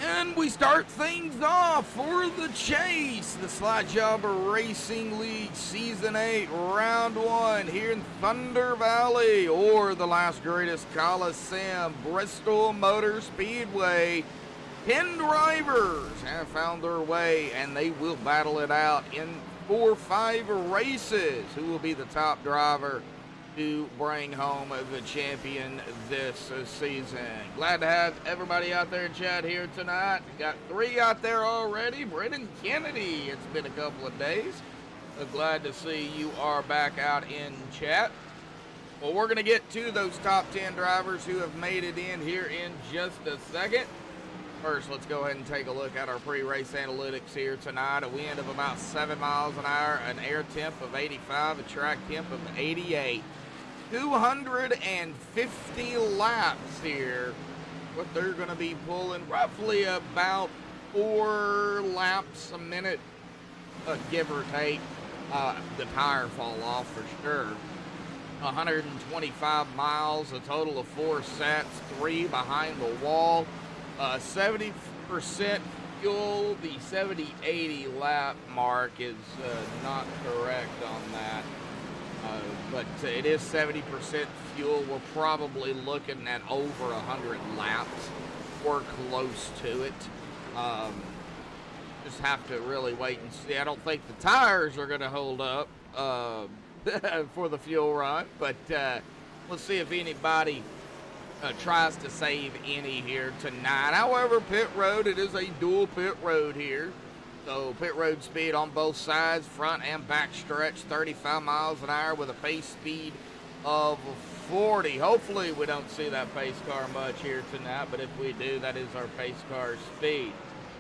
And we start things off for the chase, the Slot Jobber Racing League Season 8, Round 1 here in Thunder Valley, or the last greatest Coliseum, Bristol Motor Speedway. 10 drivers have found their way, and they will battle it out in 4-5 races. Who will be the top driver to bring home the champion this season? Glad to have everybody out there in chat here tonight. Got 3 out there already. Brendan Kennedy, it's been a couple of days. Glad to see you are back out in chat. Well, we're going to get to those top 10 drivers who have made it in here in just a second. First, let's go ahead and take a look at our pre-race analytics here tonight. A wind of about 7 miles an hour, an air temp of 85, a track temp of 88. 250 laps here. What they're going to be pulling roughly about 4 laps a minute, give or take. The tire fall off for sure. 125 miles, a total of 4 sets, 3 behind the wall. 70% fuel. The 70-80 lap mark is not correct on that. But it is 70% fuel. We're probably looking at over 100 laps or close to it. Just have to really wait and see. I don't think the tires are going to hold up for the fuel run, but let's see if anybody tries to save any here tonight. However, pit road, it is a dual pit road here. So pit road speed on both sides, front and back stretch, 35 miles an hour with a pace speed of 40. Hopefully we don't see that pace car much here tonight, but if we do, that is our pace car speed.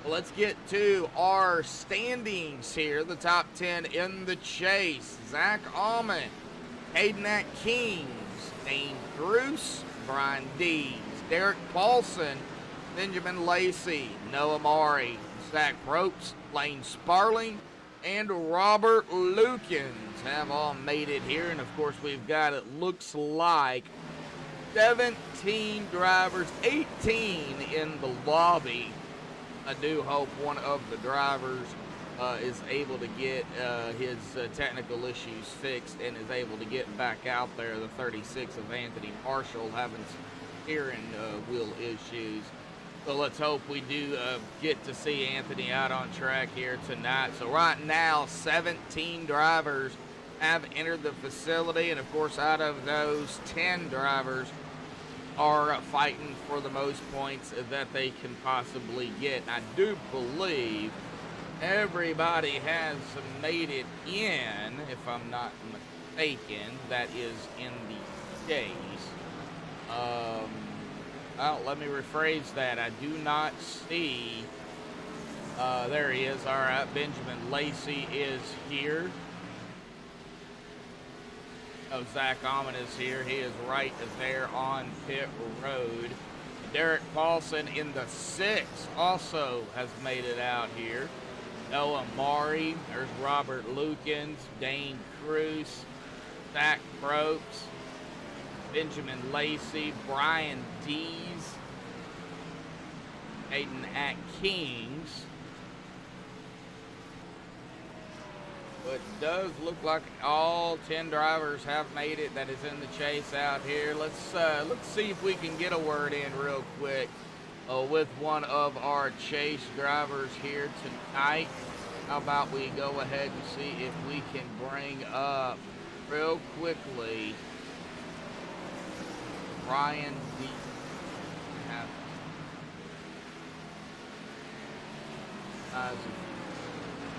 Well, let's get to our standings here. The top 10 in the chase. Zach Allman, Hayden Kings, Dane Bruce, Brian Dees, Derek Paulson, Benjamin Lacey, Noah Maury, Zach Probst, Lane Sparling, and Robert Lukens have all made it here. And of course, we've got, it looks like, 17 drivers, 18 in the lobby. I do hope one of the drivers is able to get his technical issues fixed and is able to get back out there. The 36 of Anthony Marshall having steering wheel issues. So let's hope we do get to see Anthony out on track here tonight. So right now, 17 drivers have entered the facility, and of course, out of those, 10 drivers are fighting for the most points that they can possibly get. I do believe everybody has made it in, if I'm not mistaken, that is in the case. Well, let me rephrase that. I do not see, there he is. All right, Benjamin Lacey is here. Oh, Zach Allman is here. He is right there on pit road. Derek Paulson in the 6 also has made it out here. Noah Maury, there's Robert Lukens, Dane Cruz, Zach Probst, Benjamin Lacey, Brian Dees, Hayden Kings. But it does look like all 10 drivers have made it that is in the chase out here. Let's see if we can get a word in real quick with one of our chase drivers here tonight. How about we go ahead and see if we can bring up real quickly Brian D.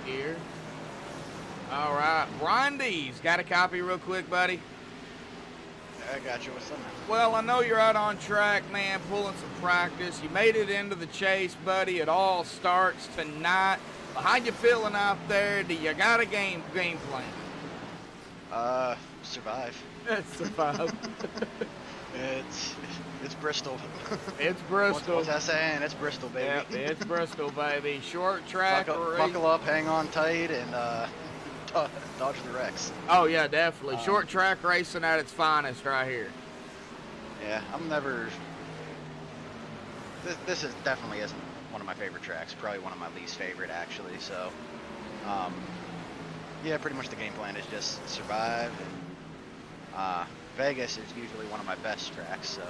Here. All right, Brian D's got a copy real quick, buddy. I got you. What's up? Well, I know you're out on track, man, pulling some practice. You made it into the chase, buddy. It all starts tonight. How you feeling out there? Do you got a game plan? Survive. Survive. It's Bristol. It's Bristol. What's that saying? It's Bristol, baby. Yep, it's Bristol, baby. Short track. Buckle up, hang on tight, and dodge the wrecks. Oh yeah, definitely. Short track racing at its finest right here. Yeah, I'm never. This is definitely isn't one of my favorite tracks, probably one of my least favorite actually. So, yeah, pretty much the game plan is just survive. And Vegas is usually one of my best tracks, so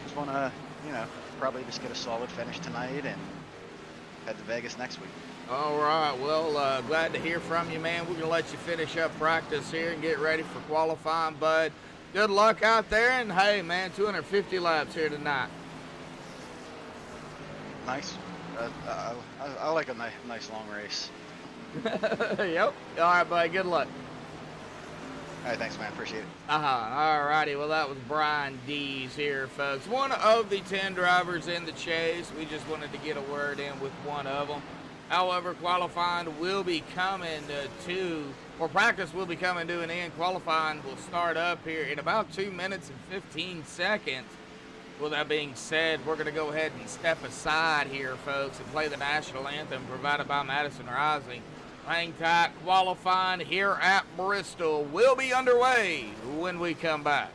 just want to, you know, probably just get a solid finish tonight and head to Vegas next week. All right, well, glad to hear from you, man. We're going to let you finish up practice here and get ready for qualifying, bud. Good luck out there, and hey, man, 250 laps here tonight. Nice. I like a nice long race. Yep. All right, bud, good luck. All right, thanks, man. Appreciate it. All righty. Well, that was Brian Dees here, folks. One of the 10 drivers in the chase. We just wanted to get a word in with one of them. However, qualifying will be coming or practice will be coming to an end. Qualifying will start up here in about 2 minutes and 15 seconds. With that being said, we're going to go ahead and step aside here, folks, and play the national anthem provided by Madison Rising. Hang tight. Qualifying here at Bristol will be underway when we come back.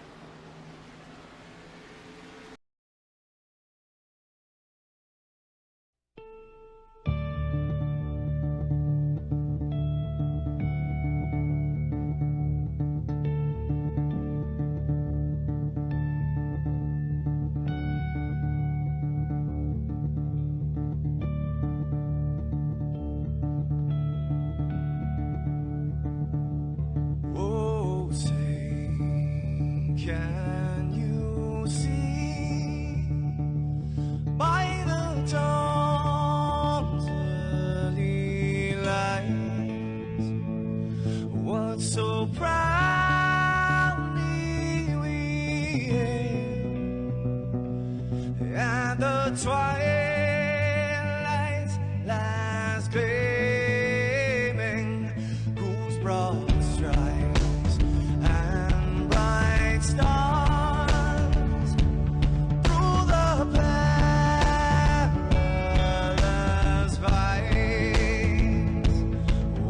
Can you see by the dawn's early light what so proudly we hailed at the twilight's last gleaming, whose broad stripes and bright stars through the perilous fights,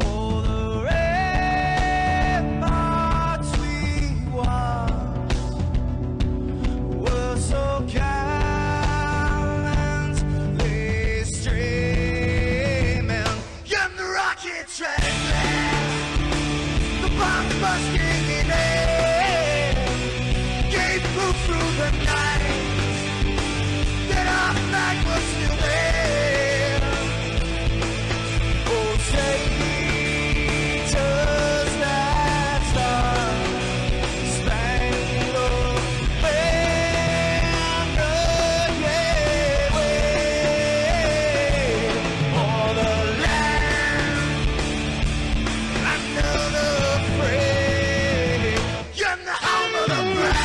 oh, the ramparts we watched were so gallantly streaming, and the rockets ran the bombs bursting in air gave proof through the night that our flag was still there. Oh, traitors that star-spangled banner, yeah, wave for the land under the praise, and the home of the brave.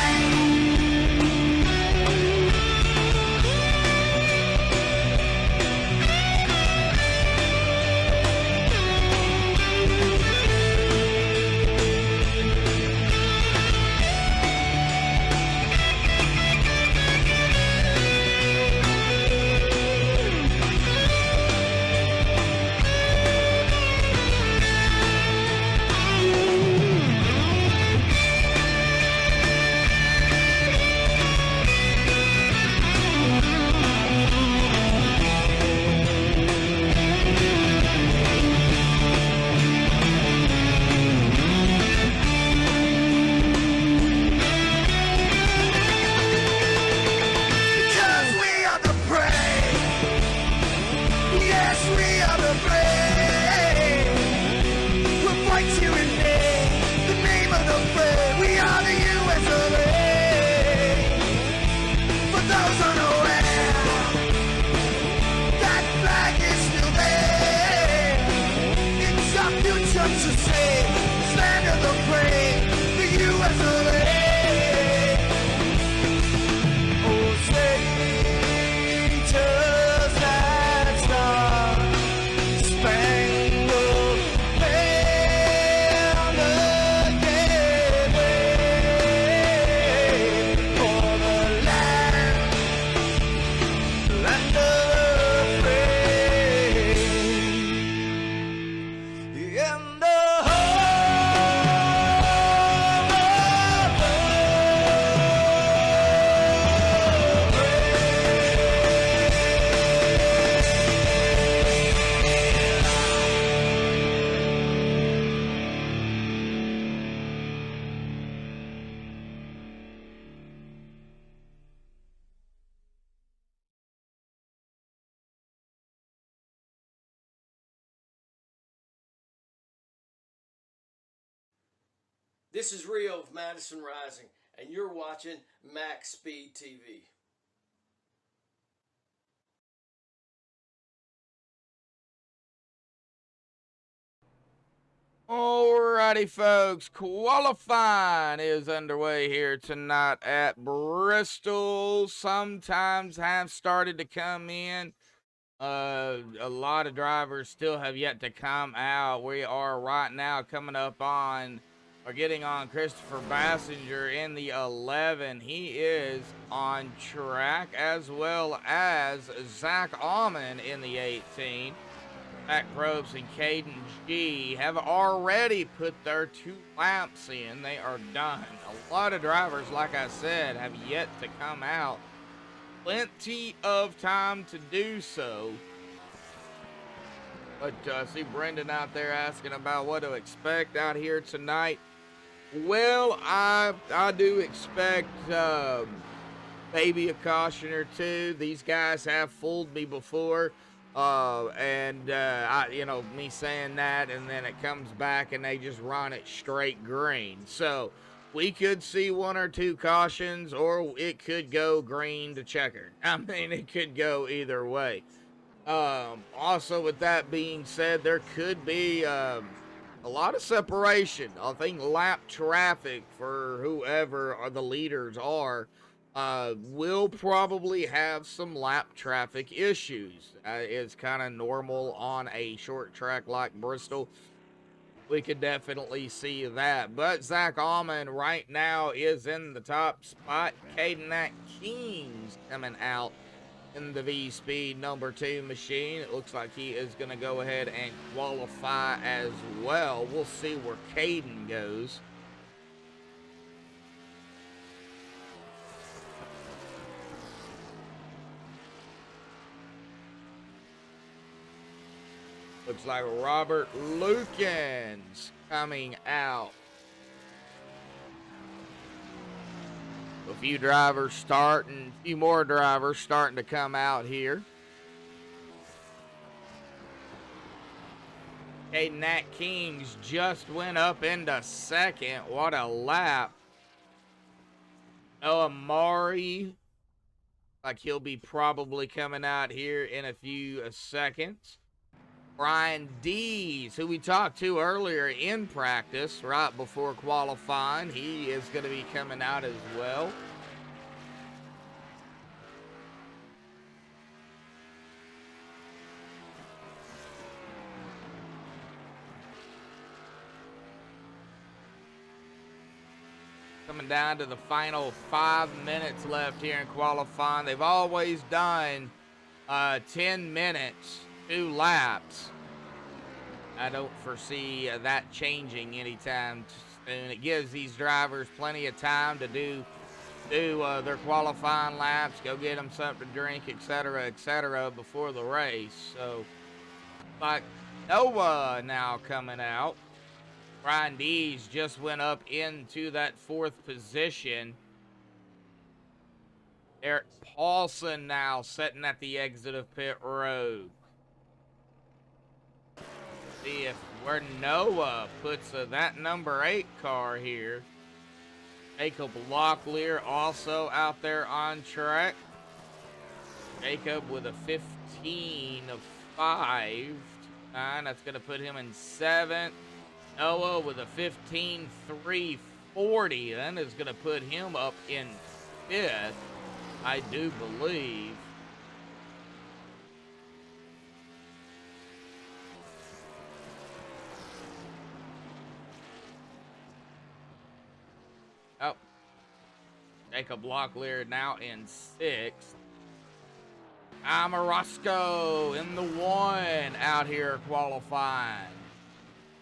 Because we are the brave. Yes, we are the brave. We'll fight you in the name of the brave. We are the US of A. For those unaware, that flag is still there. It's our future to save. This land of the brave, the US of A. Oh, traitors that star-spangled banner, yeah, wave for the land of the brave, and the home This is Rio of Madison Rising, and you're watching MaxspeedTV. Alrighty, folks, qualifying is underway here tonight at Bristol. Sometimes have started to come in. A lot of drivers still have yet to come out. We are right now coming up on, or getting on Christopher Bassinger in the 11. He is on track, as well as Zach Allman in the 18. Zach Probst and Caden G have already put their 2 laps in. They are done. A lot of drivers, like I said, have yet to come out. Plenty of time to do so. But see Brendan out there asking about what to expect out here tonight. Well, I do expect maybe a caution or two. These guys have fooled me before. Me saying that, and then it comes back and they just run it straight green. So we could see 1 or 2 cautions, or it could go green to checkered. I mean, it could go either way. Also, with that being said, there could be a lot of separation. I think lap traffic for whoever the leaders are will probably have some lap traffic issues. It's kind of normal on a short track like Bristol. We could definitely see that. But Zach Allman right now is in the top spot. Caden King's coming out in the V-Speed number 2 machine. It looks like he is going to go ahead and qualify as well. We'll see where Caden goes. Looks like Robert Lukens coming out. A few more drivers starting to come out here. Okay, Nat Kings just went up into second. What a lap. Noah Mari, like he'll be probably coming out here in a few seconds. Brian Dees, who we talked to earlier in practice right before qualifying, he is going to be coming out as well. Coming down to the final 5 minutes left here in qualifying. They've always done 10 minutes. 2 laps. I don't foresee that changing anytime soon. It gives these drivers plenty of time to do their qualifying laps, go get them something to drink, etc., before the race. So, like Noah now coming out. Brian Dees just went up into that 4th position. Eric Paulson now sitting at the exit of pit road. See if where Noah puts that number 8 car here. Jacob Locklear also out there on track. Jacob with a 15 of 5. That's going to put him in 7th. Noah with a 15.340. Then is going to put him up in 5th, I do believe. Oh, Jacob Locklear now in 6th. Amorosco in the 1 out here qualifying.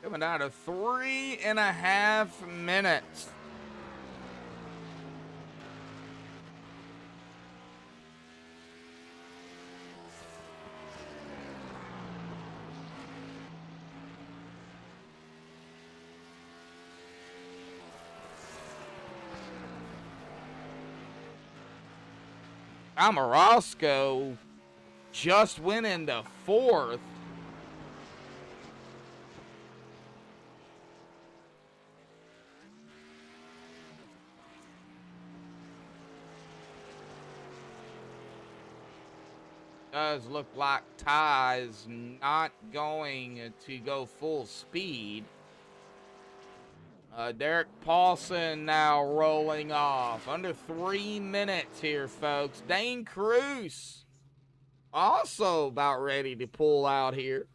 Coming down to 3.5 minutes. Amorosco just went into 4th. Does look like Ty is not going to go full speed. Derek Paulson now rolling off. Under 3 minutes here, folks. Dane Cruz also about ready to pull out here.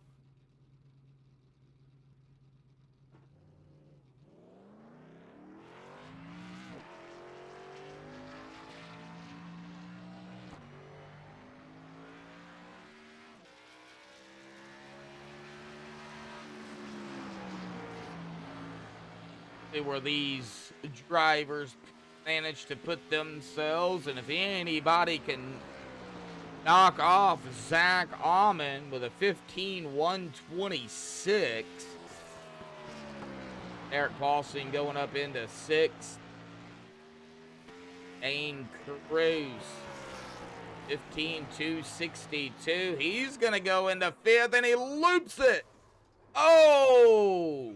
Where these drivers manage to put themselves, and if anybody can knock off Zach Almond with a 15.126. Eric Paulson going up into 6th. Dane Cruz 15.262. He's gonna go into 5th, and he loops it. Oh!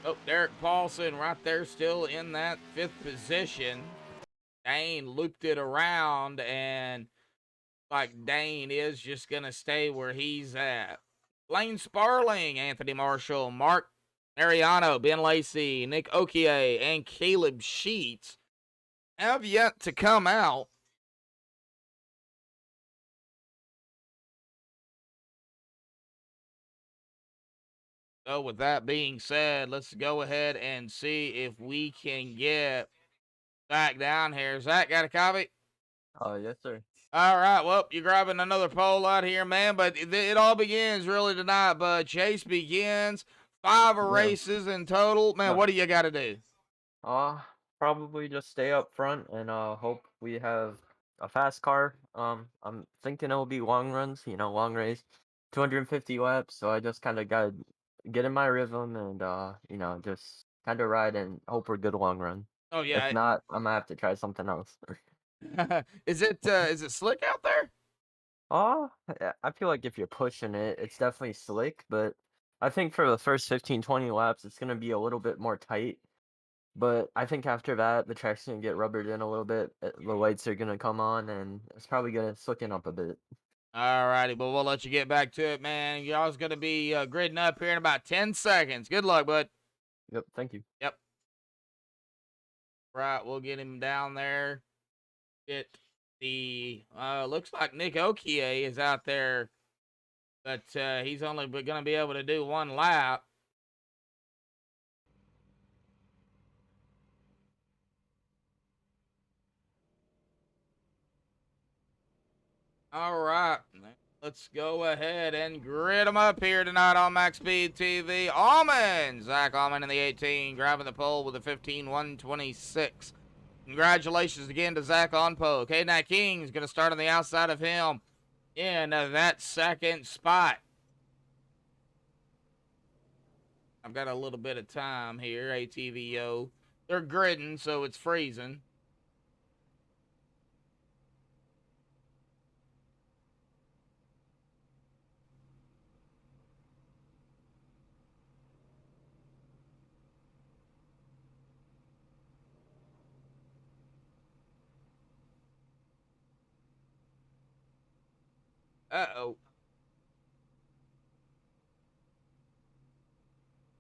Oh, Derek Paulson right there still in that 5th position. Dane looped it around, and like Dane is just going to stay where he's at. Lane Sparling, Anthony Marshall, Mark Mariano, Ben Lacey, Nick Okier, and Caleb Sheets have yet to come out. So with that being said, let's go ahead and see if we can get Zach down here. Zach, got a copy? Yes, sir. All right, well, you're grabbing another pole out here, man, but it all begins really tonight, but Chase begins. 5 races in total. Man, what do you got to do? Probably just stay up front and hope we have a fast car. I'm thinking it'll be long runs, long race, 250 laps. So I just kind of got to get in my rhythm and just kind of ride and hope we're good long run. Oh yeah. If not, I'm gonna have to try something else. Is it slick out there? I feel like if you're pushing it, it's definitely slick, but I think for the first 15-20 laps, it's gonna be a little bit more tight. But I think after that, the track's gonna get rubbered in a little bit. The lights are gonna come on, and it's probably gonna slicken up a bit. All righty, but we'll let you get back to it, man. Y'all's gonna be gridding up here in about 10 seconds. Good luck, bud. Yep, thank you. Yep. Right, we'll get him down there. Get the looks like Nick Okier is out there, but he's only gonna be able to do 1 lap. All right, let's go ahead and grid them up here tonight on MaxspeedTV. Almond, Zach Almond in the 18, grabbing the pole with a 15.126. Congratulations again to Zach on pole. K9 King's going to start on the outside of him in that 2nd spot. I've got a little bit of time here, ATVO. They're gridding, so it's freezing. Uh-oh.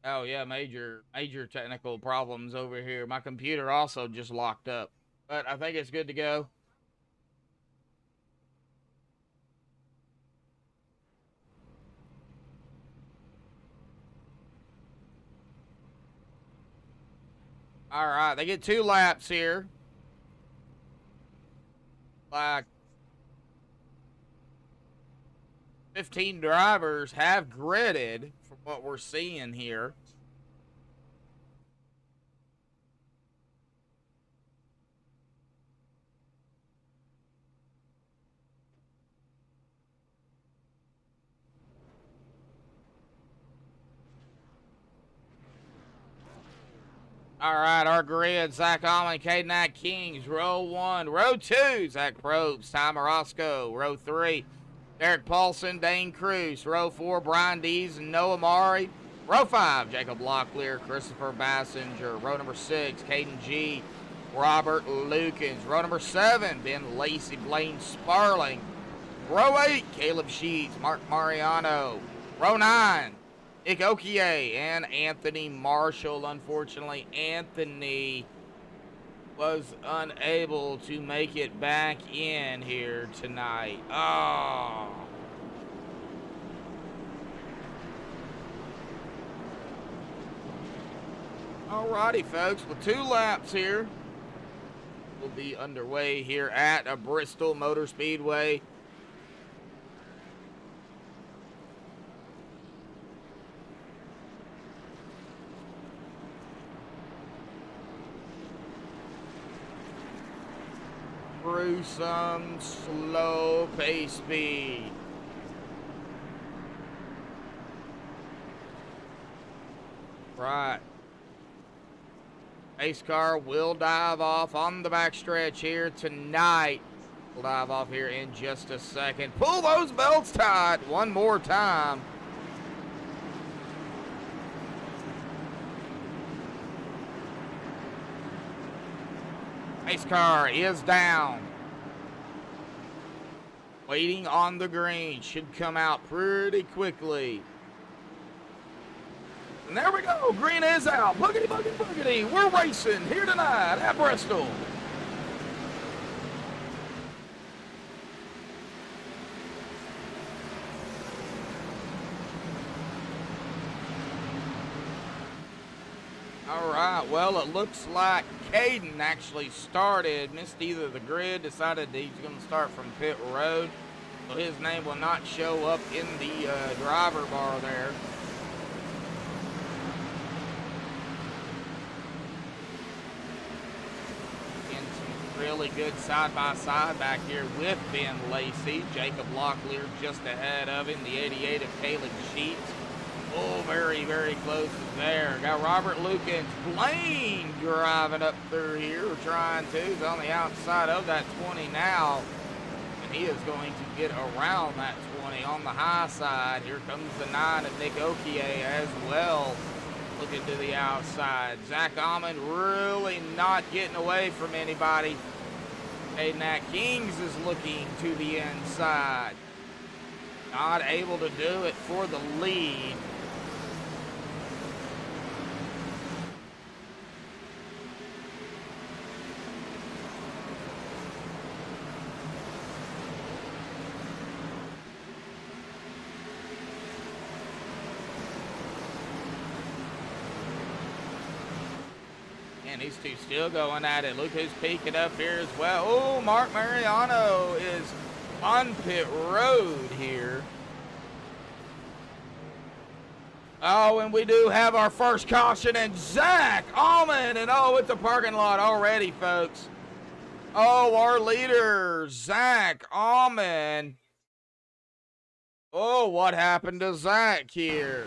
Oh, yeah, major technical problems over here. My computer also just locked up, but I think it's good to go. All right, they get 2 laps here. Like 15 drivers have gridded from what we're seeing here. All right, our grid, Zach Almond, K9 Kings, row 1. Row 2, Zach Probst, Ty Morosco. Row 3, Derek Paulson, Dane Cruz. Row 4, Brian Dees and Noah Mari. Row 5, Jacob Locklear, Christopher Bassinger. Row number 6, Caden G, Robert Lukens. Row number 7, Ben Lacey, Blaine Sparling. Row 8, Caleb Sheets, Mark Mariano. Row 9, Nick Okie and Anthony Marshall. Unfortunately, Anthony was unable to make it back in here tonight. Oh. Alrighty, folks, with 2 laps here, we'll be underway here at Bristol Motor Speedway. Through some slow pace speed. Right. Pace car will dive off on the backstretch here tonight. We'll dive off here in just a second. Pull those belts tight one more time. Pace car is down. Waiting on the green. Should come out pretty quickly. And there we go. Green is out. Boogity, boogity, boogity. We're racing here tonight at Bristol. All right. Well, it looks like Caden actually started, missed either the grid, decided that he's going to start from pit road. So his name will not show up in the driver bar there. Really good side-by-side back here with Ben Lacey. Jacob Locklear just ahead of him. The 88 of Caleb Sheets. Oh, very, very close there. Got Robert Lukens. Blaine driving up through here. We're trying to. He's on the outside of that 20 now. And he is going to get around that 20 on the high side. Here comes the 9 of Nick Okie as well. Looking to the outside. Zach Almond really not getting away from anybody. Hayden Kings is looking to the inside. Not able to do it for the lead. And these two still going at it. Look who's peeking up here as well. Oh, Mark Mariano is on pit road here. Oh, and we do have our first caution, and Zach Allman, and oh, it's a parking lot already, folks. Oh, our leader, Zach Allman. Oh, what happened to Zach here?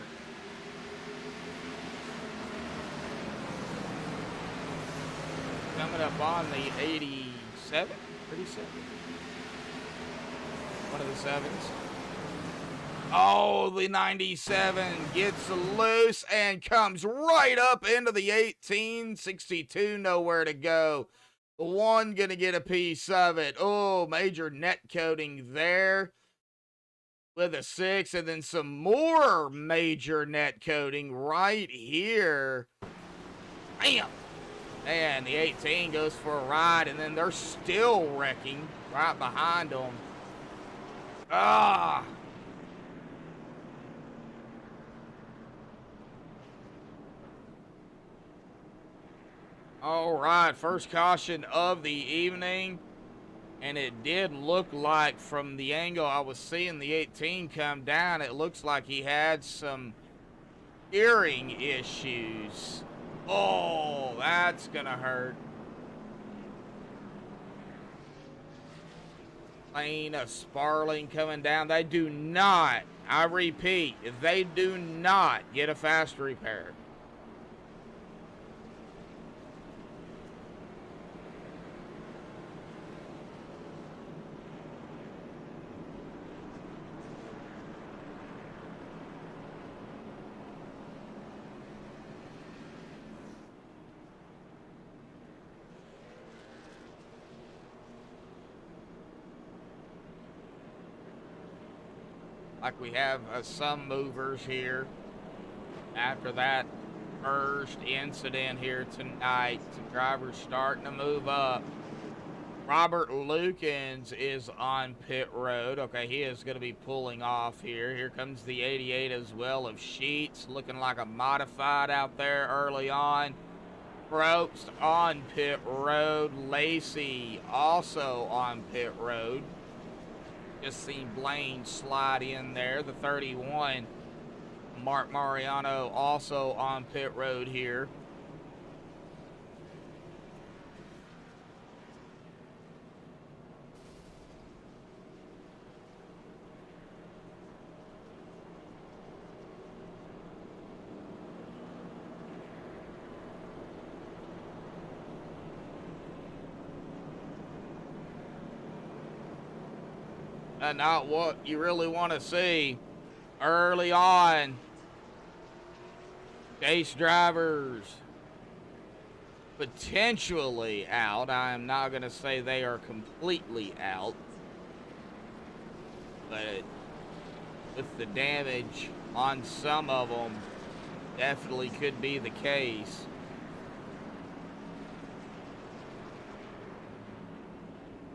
Coming up on the 87, 37. One of the sevens. Oh, the 97 gets loose and comes right up into the 18. 62, nowhere to go. The 1 gonna get a piece of it. Oh, major net coating there with a 6, and then some more major net coating right here. Bam! And the 18 goes for a ride, and then they're still wrecking right behind them. Ah! All right, first caution of the evening. And it did look like, from the angle I was seeing the 18 come down, it looks like he had some steering issues. Oh, that's gonna hurt. Lane of Sparling coming down. They do not, I repeat, if they do not get a fast repair. like we have some movers here after that first incident here tonight. Some drivers starting to move up. Robert Lukens is on pit road. Okay, he is going to be pulling off here. Here comes the 88 as well of Sheets, looking like a modified out there early on. Probst on pit road. Lacey also on pit road. Just seen Blaine slide in there. The 31, Mark Mariano, also on pit road here. Not what you really want to see early on. Chase drivers potentially out. I am not going to say they are completely out, but with the damage on some of them, definitely could be the case.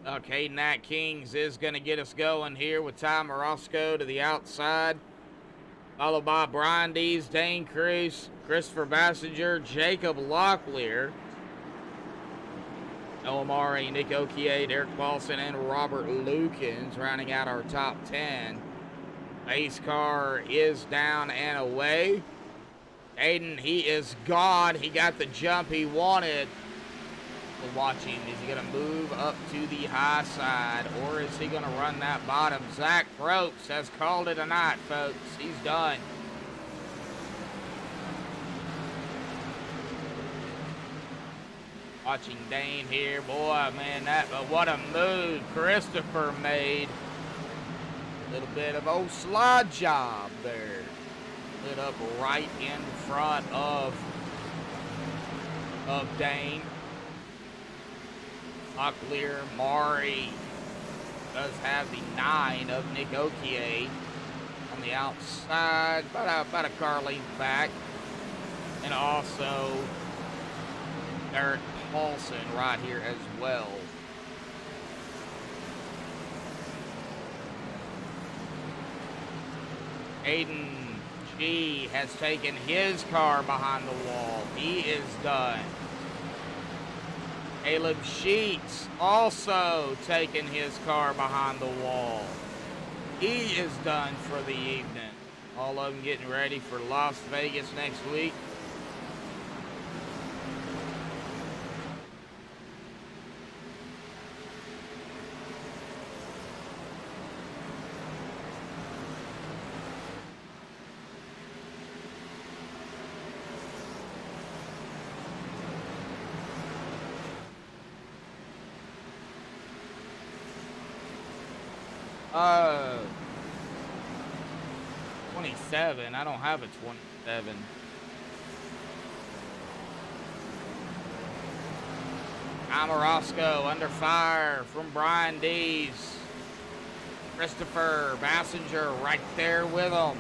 Okay, Nat Kings is going to get us going here with Ty Morosco to the outside, followed by Brian Dees, Dane Cruz, Christopher Bassinger, Jacob Locklear, Noah Murray, Nick Okier, Derek Paulson, and Robert Lukens rounding out our top 10. Base car is down and away. Aiden, he is gone. He got the jump he wanted. We'll watch him. Is he going to move up to the high side, or is he going to run that bottom? Zach Probst has called it a night, folks. He's done. Watching Dane here. Boy, man, what a move Christopher made. A little bit of old slide job there. Lit up right in front of Dane. Locklear, Maury does have the 9 of Nick Okier on the outside, about a car length back. And also Derek Paulson right here as well. Aiden G has taken his car behind the wall. He is done. Caleb Sheets also taking his car behind the wall. He is done for the evening. All of them getting ready for Las Vegas next week. Uh, 27. I don't have a 27. Amorosco under fire from Brian Dees. Christopher Bassinger right there with him.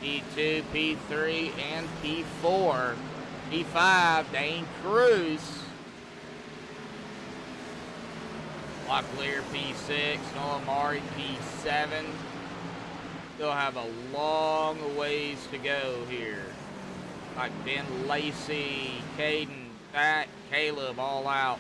P2, P3, and P4. P5, Dane Cruz. Locklear, P6. Noah Murray, P7. Still have a long ways to go here. Like Ben Lacey, Caden, Zach, Caleb all out.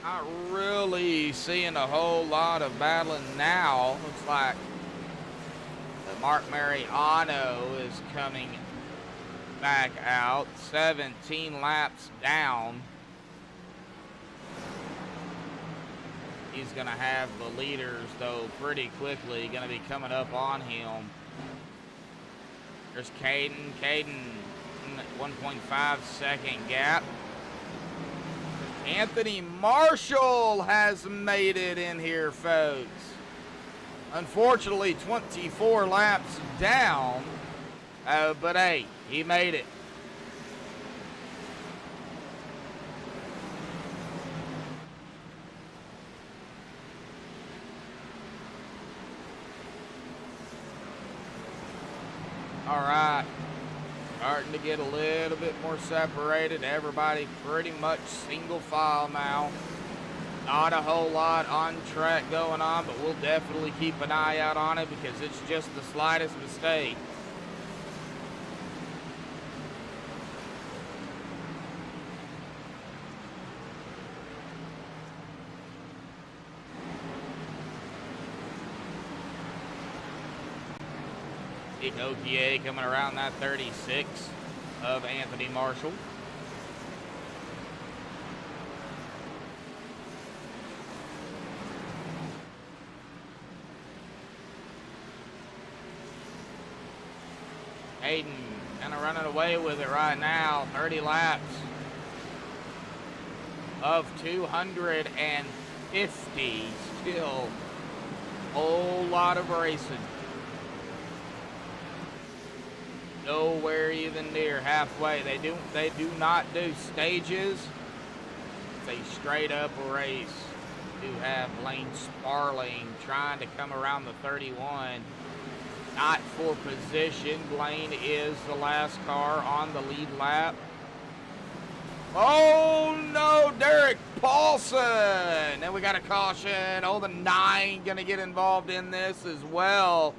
Not really seeing a whole lot of battling now. Looks like Mark Mariano is coming back out. 17 laps down. He's going to have the leaders, though, pretty quickly. Going to be coming up on him. There's Caden. Caden, 1.5 second gap. Anthony Marshall has made it in here, folks. Unfortunately, 24 laps down. But hey, he made it. All right, starting to get a little bit more separated. Everybody pretty much single file now. Not a whole lot on track going on, but we'll definitely keep an eye out on it because it's just the slightest mistake. Okie coming around that 36 of Anthony Marshall. Hayden kind of running away with it right now. 30 laps of 250. Still a whole lot of racing. Nowhere even near halfway. They do not do stages. It's a straight up race. We do have Lane Sparling trying to come around the 31. Not for position. Blaine is the last car on the lead lap. Oh no, Derek Paulson. Then we got a caution. Oh, the 9 gonna get involved in this as well.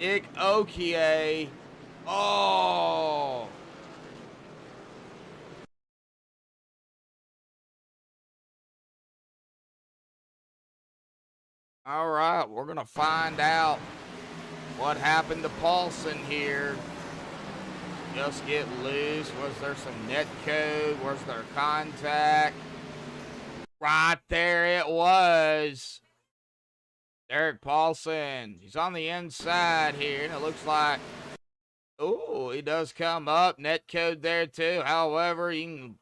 Nick Okie. Oh. All right, we're going to find out what happened to Paulson here. Just get loose. Was there some net code? Was there contact? Right there it was. Derek Paulson. He's on the inside here, and it looks like, oh, he does come up. Net code there too. However, you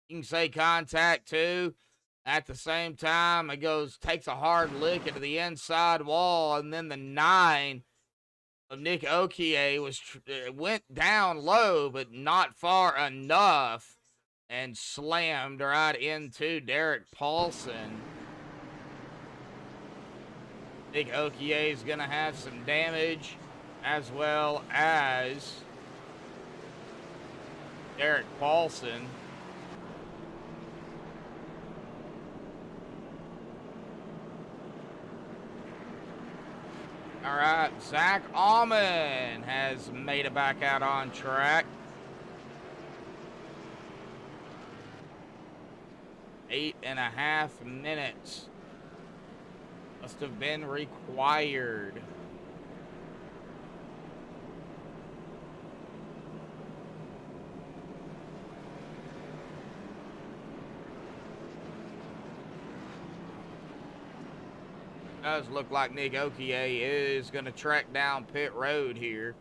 can say contact too. At the same time, it takes a hard lick into the inside wall, and then the 9 of Nick Okie went down low, but not far enough, and slammed right into Derek Paulson. Nick Okie is going to have some damage, as well as Derek Paulson. All right, Zach Allman has made it back out on track. 8.5 minutes must have been required. Does look like Nick Okie is going to track down pit road here.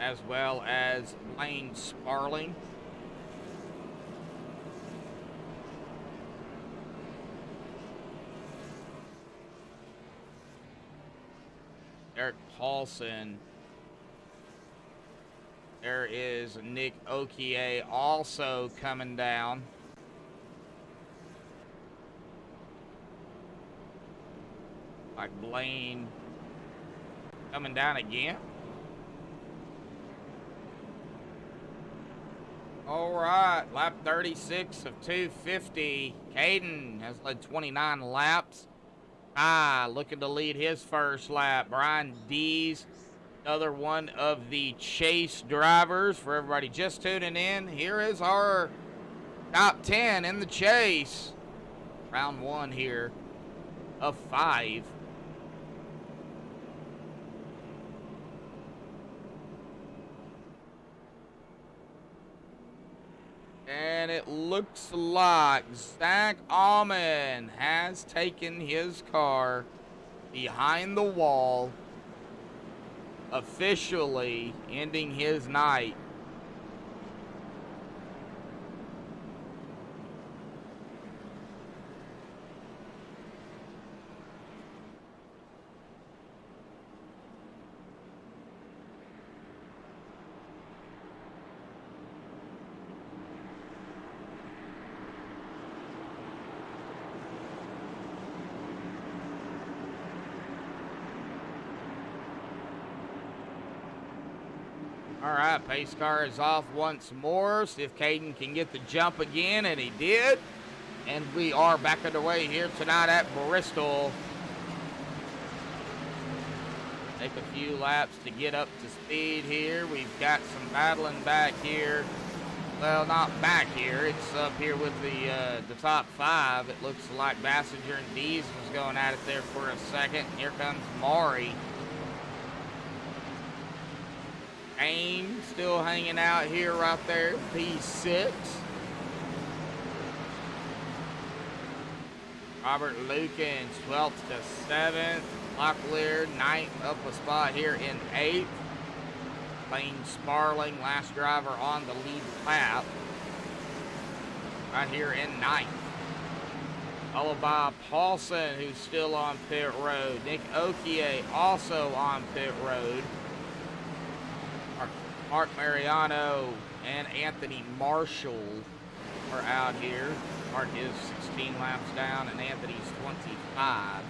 As well as Lane Sparling. Derek Paulson. There is Nick Okie also coming down. Like Blaine coming down again. All right, lap 36 of 250. Caden has led 29 laps. Looking to lead his first lap. Brian Dees, another one of the Chase drivers. For everybody just tuning in, here is our top 10 in the Chase. Round 1 here of 5. And And it looks like Zach Allman has taken his car behind the wall, officially ending his night. All right, pace car is off once more. See if Caden can get the jump again, and he did. And we are back underway here tonight at Bristol. Take a few laps to get up to speed here. We've got some battling back here. Well, not back here. It's up here with the top five. It looks like Bassinger and Dees was going at it there for a second. Here comes Maury. Aim still hanging out here right there, P6. Robert Lukens, 12th to 7th. Locklear, 9th, up a spot here in 8th. Lane Sparling, last driver on the lead lap. Right here in 9th. Followed by Paulson, who's still on pit road. Nick Okie also on pit road. Mark Mariano and Anthony Marshall are out here. Mark is 16 laps down and Anthony's 25.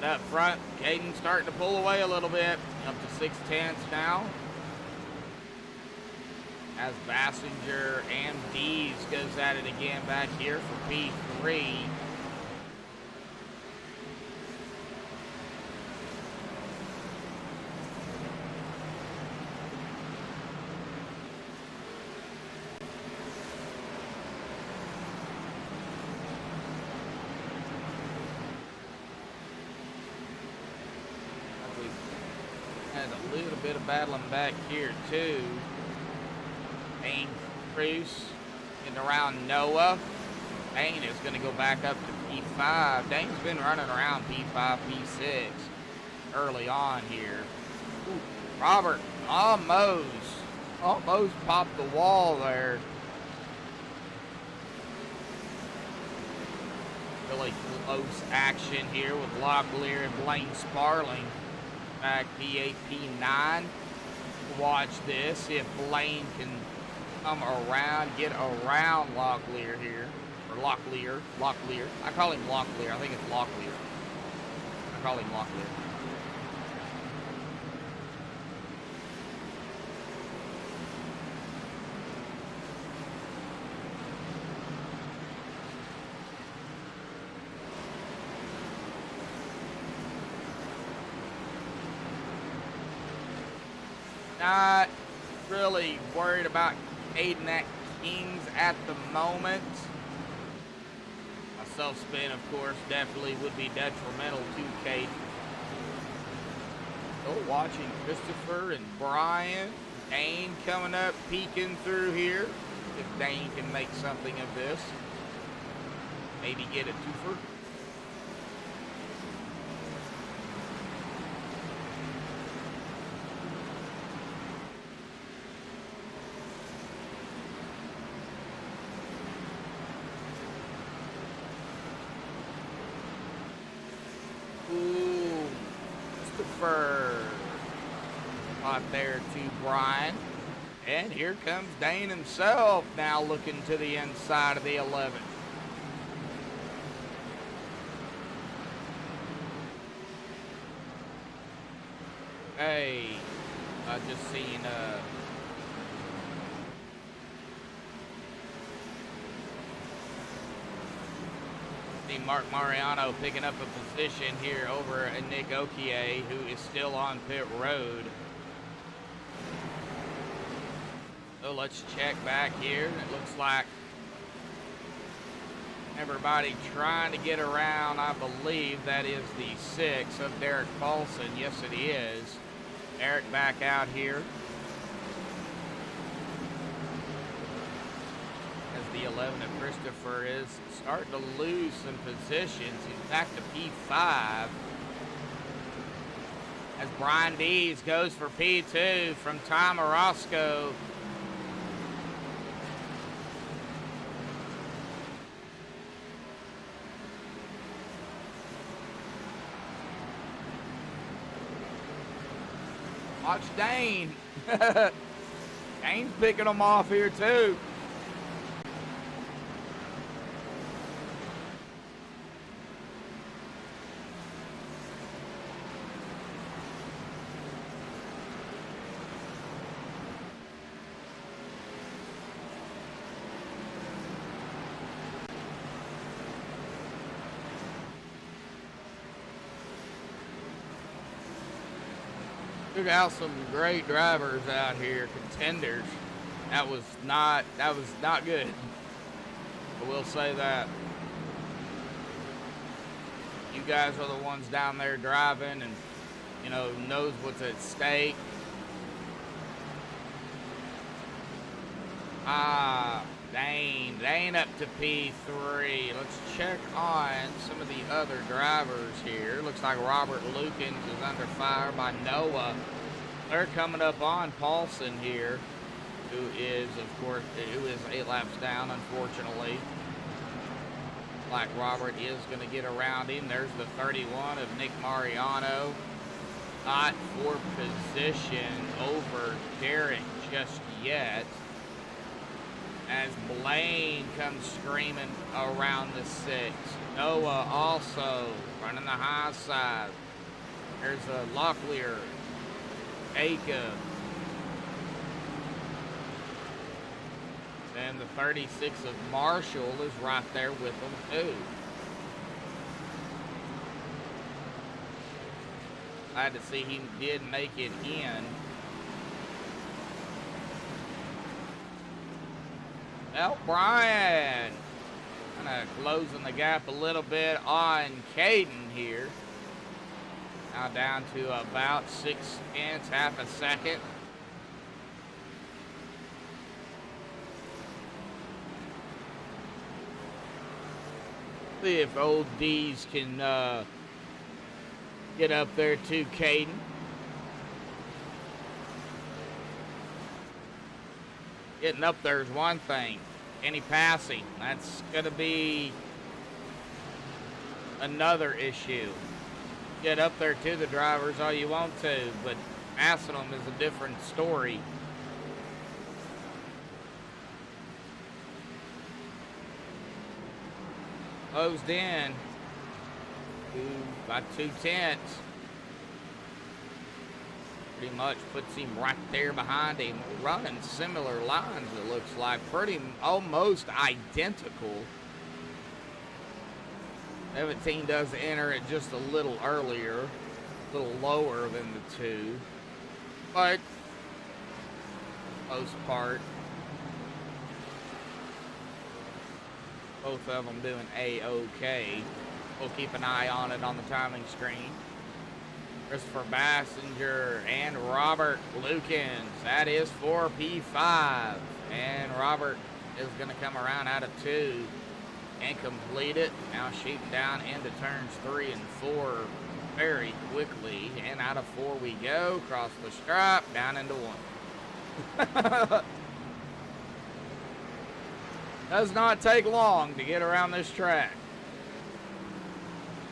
Up front, Caden starting to pull away a little bit. Up to 6/10 now. As Bassinger and Dees goes at it again back here for P3. A little bit of battling back here too. Dane Cruz getting around Noah. Dane is going to go back up to P5. Dane's been running around P5, P6 early on here. Ooh, Robert almost popped the wall there. Really close action here with Locklear and Blaine Sparling. Back P8, P9. Watch this. See if Blaine can come around, get around Locklear here. Or Locklear. I call him Locklear. I think it's Locklear. I call him Locklear. Not really worried about Caden at Kings at the moment. A self-spin, of course, definitely would be detrimental to Caden. Still watching Christopher and Brian. Dane coming up, peeking through here. If Dane can make something of this. Maybe get a twofer. Spot there to Brian. And here comes Dane himself now looking to the inside of the 11. Hey, I just seen Mark Mariano picking up a position here over at Nick Okie, who is still on pit road. So let's check back here. It looks like everybody trying to get around. I believe that is the 6 of Derek Paulson. Yes, it is. Eric back out here. The 11 of Christopher is starting to lose some positions. He's back to P5. As Brian Dees goes for P2 from Tom Orozco. Watch Dane. Dane's picking them off here too. Took out some great drivers out here, contenders. That was not good. I will say that. You guys are the ones down there driving and, you know, knows what's at stake. Dane up to P3. Let's check on some of the other drivers here. Looks like Robert Lukens is under fire by Noah. They're coming up on Paulson here, who is 8 laps down, unfortunately. Like Robert is going to get around him. There's the 31 of Nick Mariano. Not for position over Derek just yet. As Blaine comes screaming around the 6. Noah also running the high side. There's a Locklear, Aika. And the 36 of Marshall is right there with them too. Glad to see he did make it in. Well, Brian kind of closing the gap a little bit on Caden here. Now down to about 6 tenths, half a second. See if old D's can get up there to Caden. Getting up there is one thing. Any passing, that's going to be another issue. Get up there to the drivers all you want to, but passing them is a different story. Closed in by 2 tenths. Pretty much puts him right there behind him. Running similar lines, it looks like. Almost identical. 17 does enter it just a little earlier. A little lower than the 2. But, most part, both of them doing A-OK. We'll keep an eye on it on the timing screen. Christopher Bassinger and Robert Lukens. That is for P5. And Robert is going to come around out of 2 and complete it. Now shooting down into turns 3 and 4 very quickly. And out of 4 we go. Cross the stripe, down into 1. Does not take long to get around this track.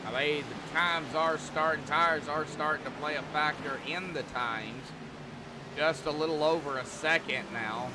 I mean, the times are starting, tires are starting to play a factor in the times. Just a little over a second now.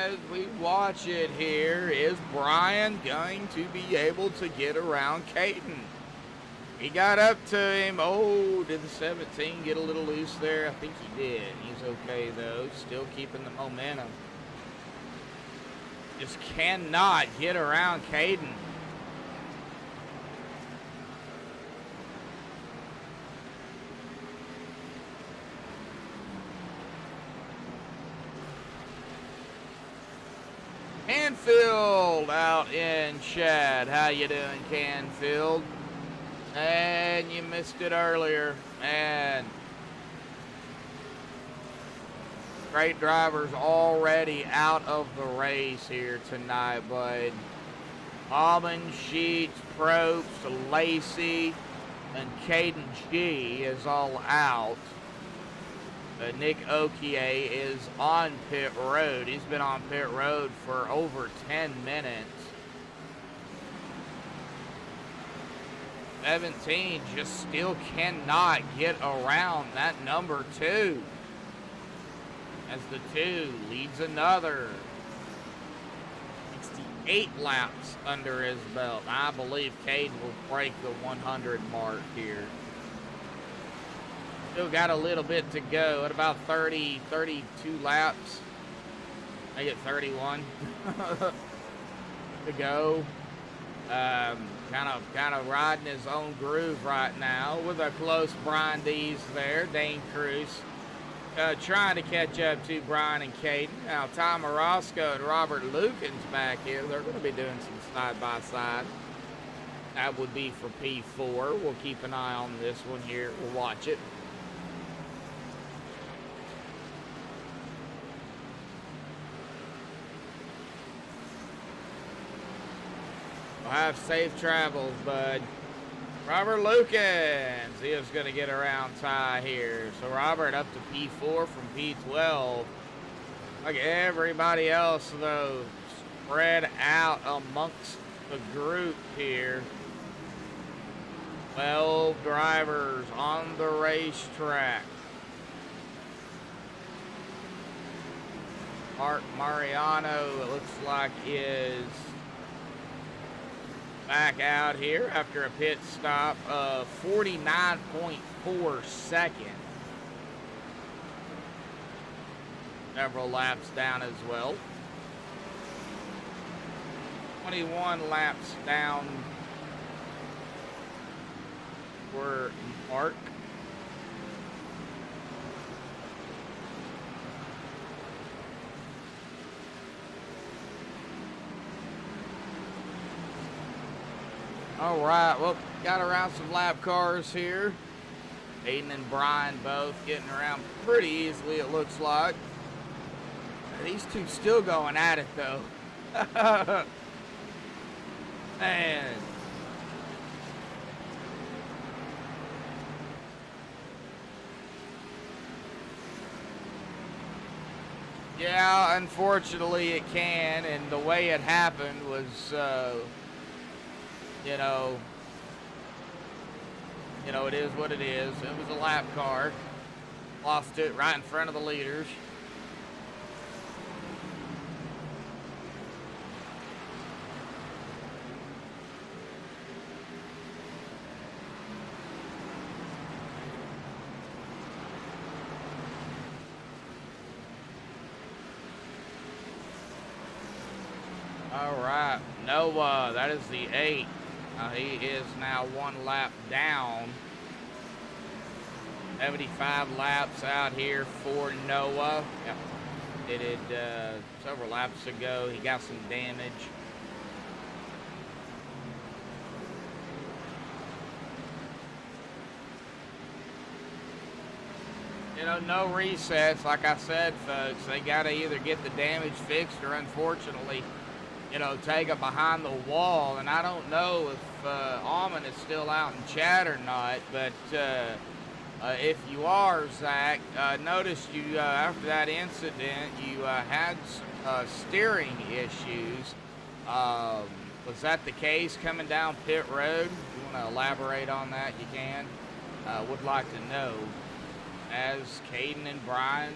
As we watch it here, is Brian going to be able to get around Caden? He got up to him. Oh, did the 17 get a little loose there? I think he did. He's okay, though. Still keeping the momentum. Just cannot get around Caden. Canfield out in Chad. How you doing, Canfield? And you missed it earlier. And great drivers already out of the race here tonight, bud. Almond, Sheets, Probst, Lacey, and Caden G is all out. Nick Okier is on pit road. He's been on pit road for over 10 minutes. 17 just still cannot get around that number 2. As the 2 leads another 68 laps under his belt. I believe Caden will break the 100 mark here. Still got a little bit to go. At about 30, 32 laps. I get 31 to go. Kind of riding his own groove right now with a close Brian Dees there. Dane Cruz trying to catch up to Brian and Caden. Now Tom Orozco and Robert Lukens back here. They're going to be doing some side-by-side. That would be for P4. We'll keep an eye on this one here. We'll watch it. Have safe travels, bud. Robert Lukens, he is going to get around Ty here. So Robert up to P4 from P12. Like everybody else, though, spread out amongst the group here. 12 drivers on the racetrack. Mark Mariano, it looks like, is back out here after a pit stop of 49.4 seconds. Several laps down as well. 21 laps down for Mark. All right, well, got around some lap cars here. Aiden and Brian both getting around pretty easily, it looks like. These two still going at it, though. Man. Yeah, unfortunately it can, and the way it happened was, you know, it is what it is. It was a lap car. Lost it right in front of the leaders. All right, Noah, that is the 8. He is now 1 lap down. 75 laps out here for Noah. Yep. Did it several laps ago. He got some damage. You know, no resets. Like I said, folks, they got to either get the damage fixed or, unfortunately, you know, take it behind the wall. And I don't know if Almond is still out in chat or not, but if you are, Zach, noticed you after that incident, you had steering issues. Was that the case coming down pit road? If you want to elaborate on that, you can. Would like to know. As Caden and Brian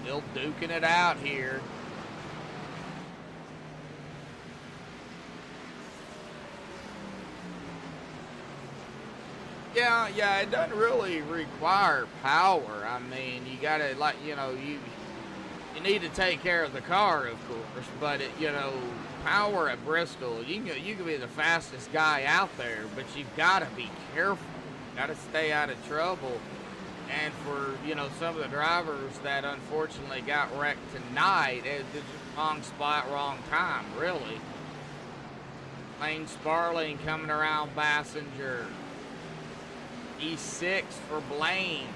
still duking it out here. Yeah, it doesn't really require power. I mean, you gotta, like, you know, you need to take care of the car, of course, but power at Bristol, you can be the fastest guy out there, but you've got to be careful. Got to stay out of trouble. And for, you know, some of the drivers that unfortunately got wrecked tonight, it's just wrong spot, wrong time, really. Lane Sparling coming around Passenger. E6 for Blaine.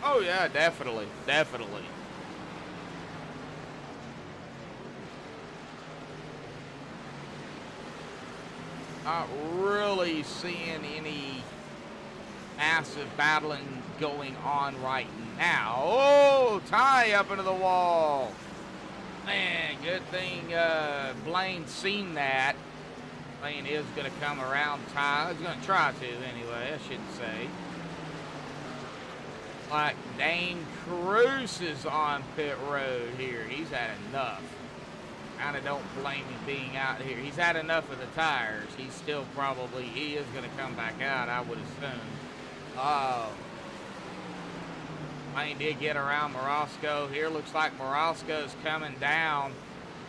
Oh yeah, definitely, definitely. Not really seeing any massive battling going on right now. Oh, Ty up into the wall. Man, good thing Blaine seen that. Blaine is going to come around Ty. He's going to try to anyway, I should say. Like Dane Cruz is on pit road here. He's had enough. Kind of don't blame him being out here. He's had enough of the tires. He's still probably, he is going to come back out, I would assume. Lane did get around Morosco here. Looks like Morosco's coming down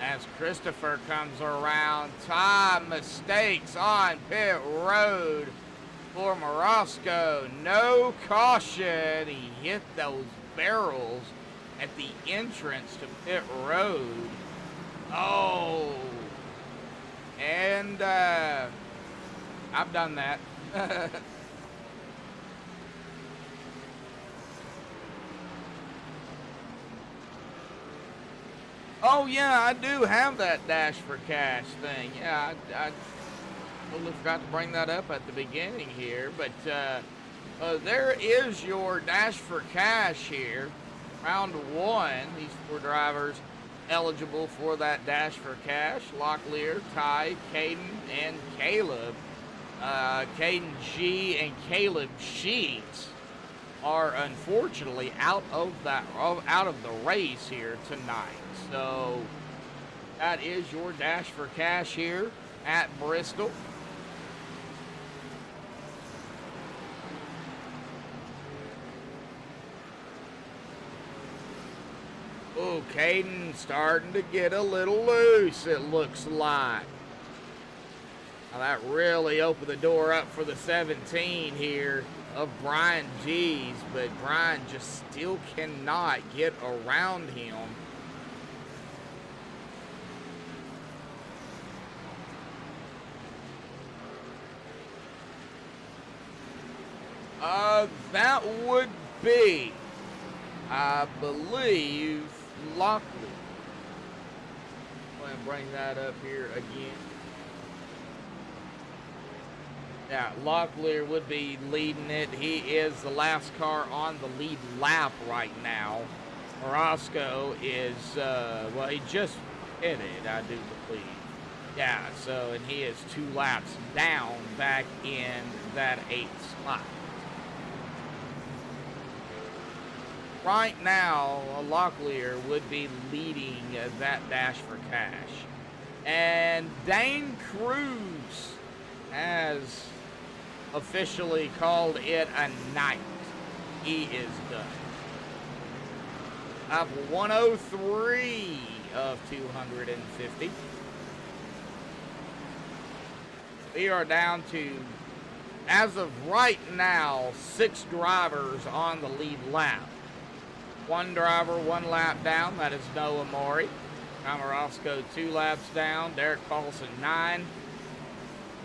as Christopher comes around. Time mistakes on pit road for Morosco. No caution. He hit those barrels at the entrance to pit road. Oh, and I've done that. Oh yeah, I do have that Dash for Cash thing. Yeah, I totally forgot to bring that up at the beginning here, but there is your Dash for Cash here. Round one, these four drivers eligible for that Dash for Cash: Locklear, Ty, Caden, and Caleb. Caden G and Caleb Sheets are unfortunately out of the race here tonight. So that is your Dash for Cash here at Bristol. Oh, Caden starting to get a little loose, it looks like. Now that really opened the door up for the 17 here of Brian G's, but Brian just still cannot get around him. That would be, I believe, Lockley. I'm going to bring that up here again. Yeah, Locklear would be leading it. He is the last car on the lead lap right now. Morosco is, well, he just hit it, I do believe. Yeah, so, and he is 2 laps down back in that 8th spot. Right now, Locklear would be leading that Dash for Cash. And Dane Cruz has officially called it a night. He is done. Up 103 of 250. We are down to, as of right now, 6 drivers on the lead lap. 1 driver, 1 lap down. That is Noah Maury. Morosco 2 laps down. Derek Paulson 9.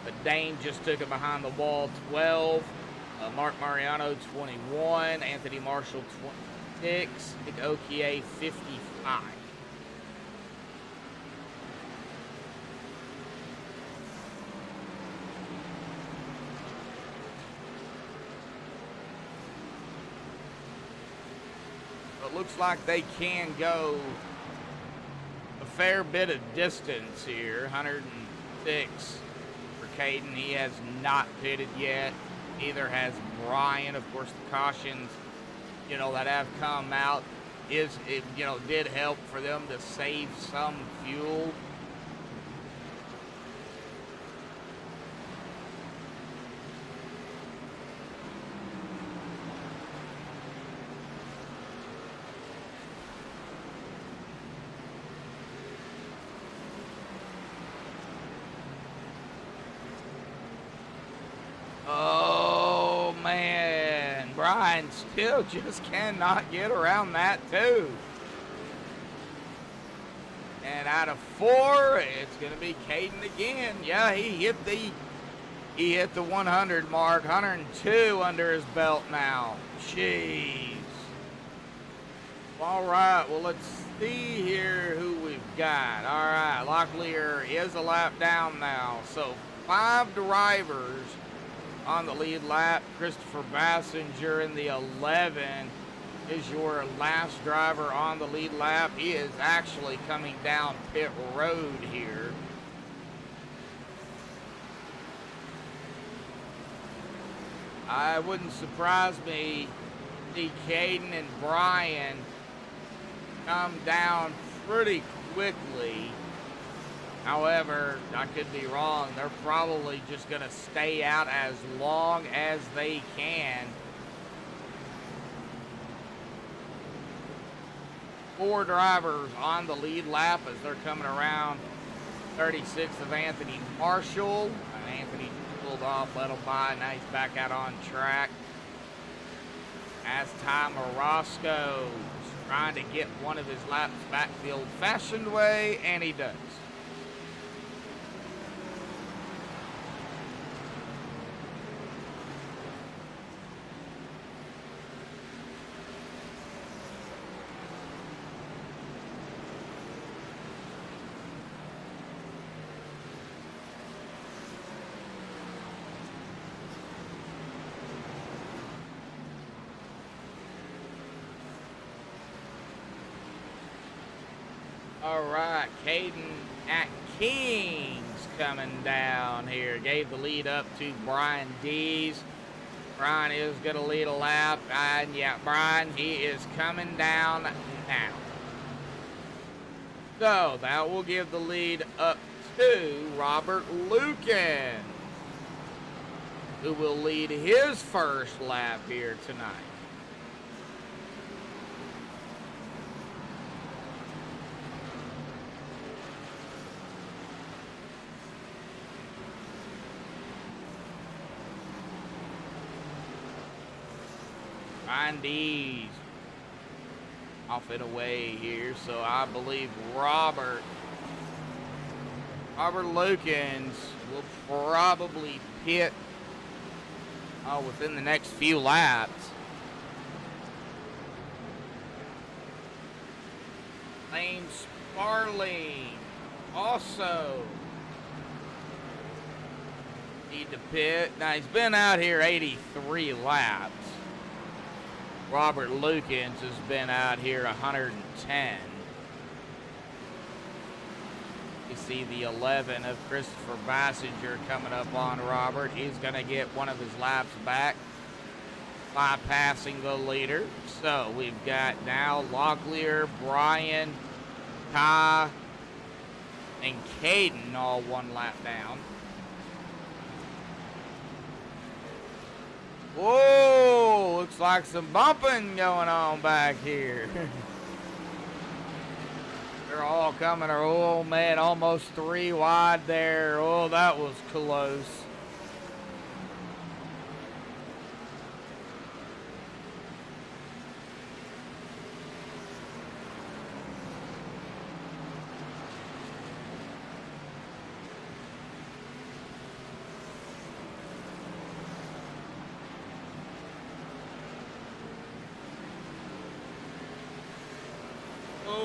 But Dane just took it behind the wall, 12. Mark Mariano 21. Anthony Marshall 26. Nick Okier 55. It looks like they can go a fair bit of distance here. 106 for Caden. He has not pitted yet. Neither has Brian. Of course, the cautions, you know, that have come out did help for them to save some fuel. Brian still just cannot get around that too. And out of 4, it's going to be Caden again. Yeah, he hit the 100 mark, 102 under his belt now. Jeez. All right, well, let's see here who we've got. All right, Locklear is a lap down now. So 5 drivers on the lead lap. Christopher Bassinger in the 11 is your last driver on the lead lap. He is actually coming down pit road here. I wouldn't surprise me to see Caden and Brian come down pretty quickly. However, I could be wrong. They're probably just going to stay out as long as they can. 4 drivers on the lead lap as they're coming around 36 of Anthony Marshall. And Anthony pulled off, let him by. Now he's back out on track. As Ty Morosco's trying to get one of his laps back the old-fashioned way, and he does. All right, Caden at Kings coming down here. Gave the lead up to Brian Dees. Brian is going to lead a lap. And yeah, Brian, he is coming down now. So that will give the lead up to Robert Lucan, who will lead his first lap here tonight. Brian Dees off and away here, so I believe Robert Lukens will probably pit within the next few laps. Lane Sparling also need to pit. Now he's been out here 83 laps. Robert Lukens has been out here 110. You see the 11 of Christopher Bassinger coming up on Robert. He's going to get one of his laps back, bypassing the leader. So we've got now Locklear, Brian, Ty, and Caden all 1 lap down. Whoa, looks like some bumping going on back here. They're all coming, oh man, almost 3 wide there. Oh, that was close.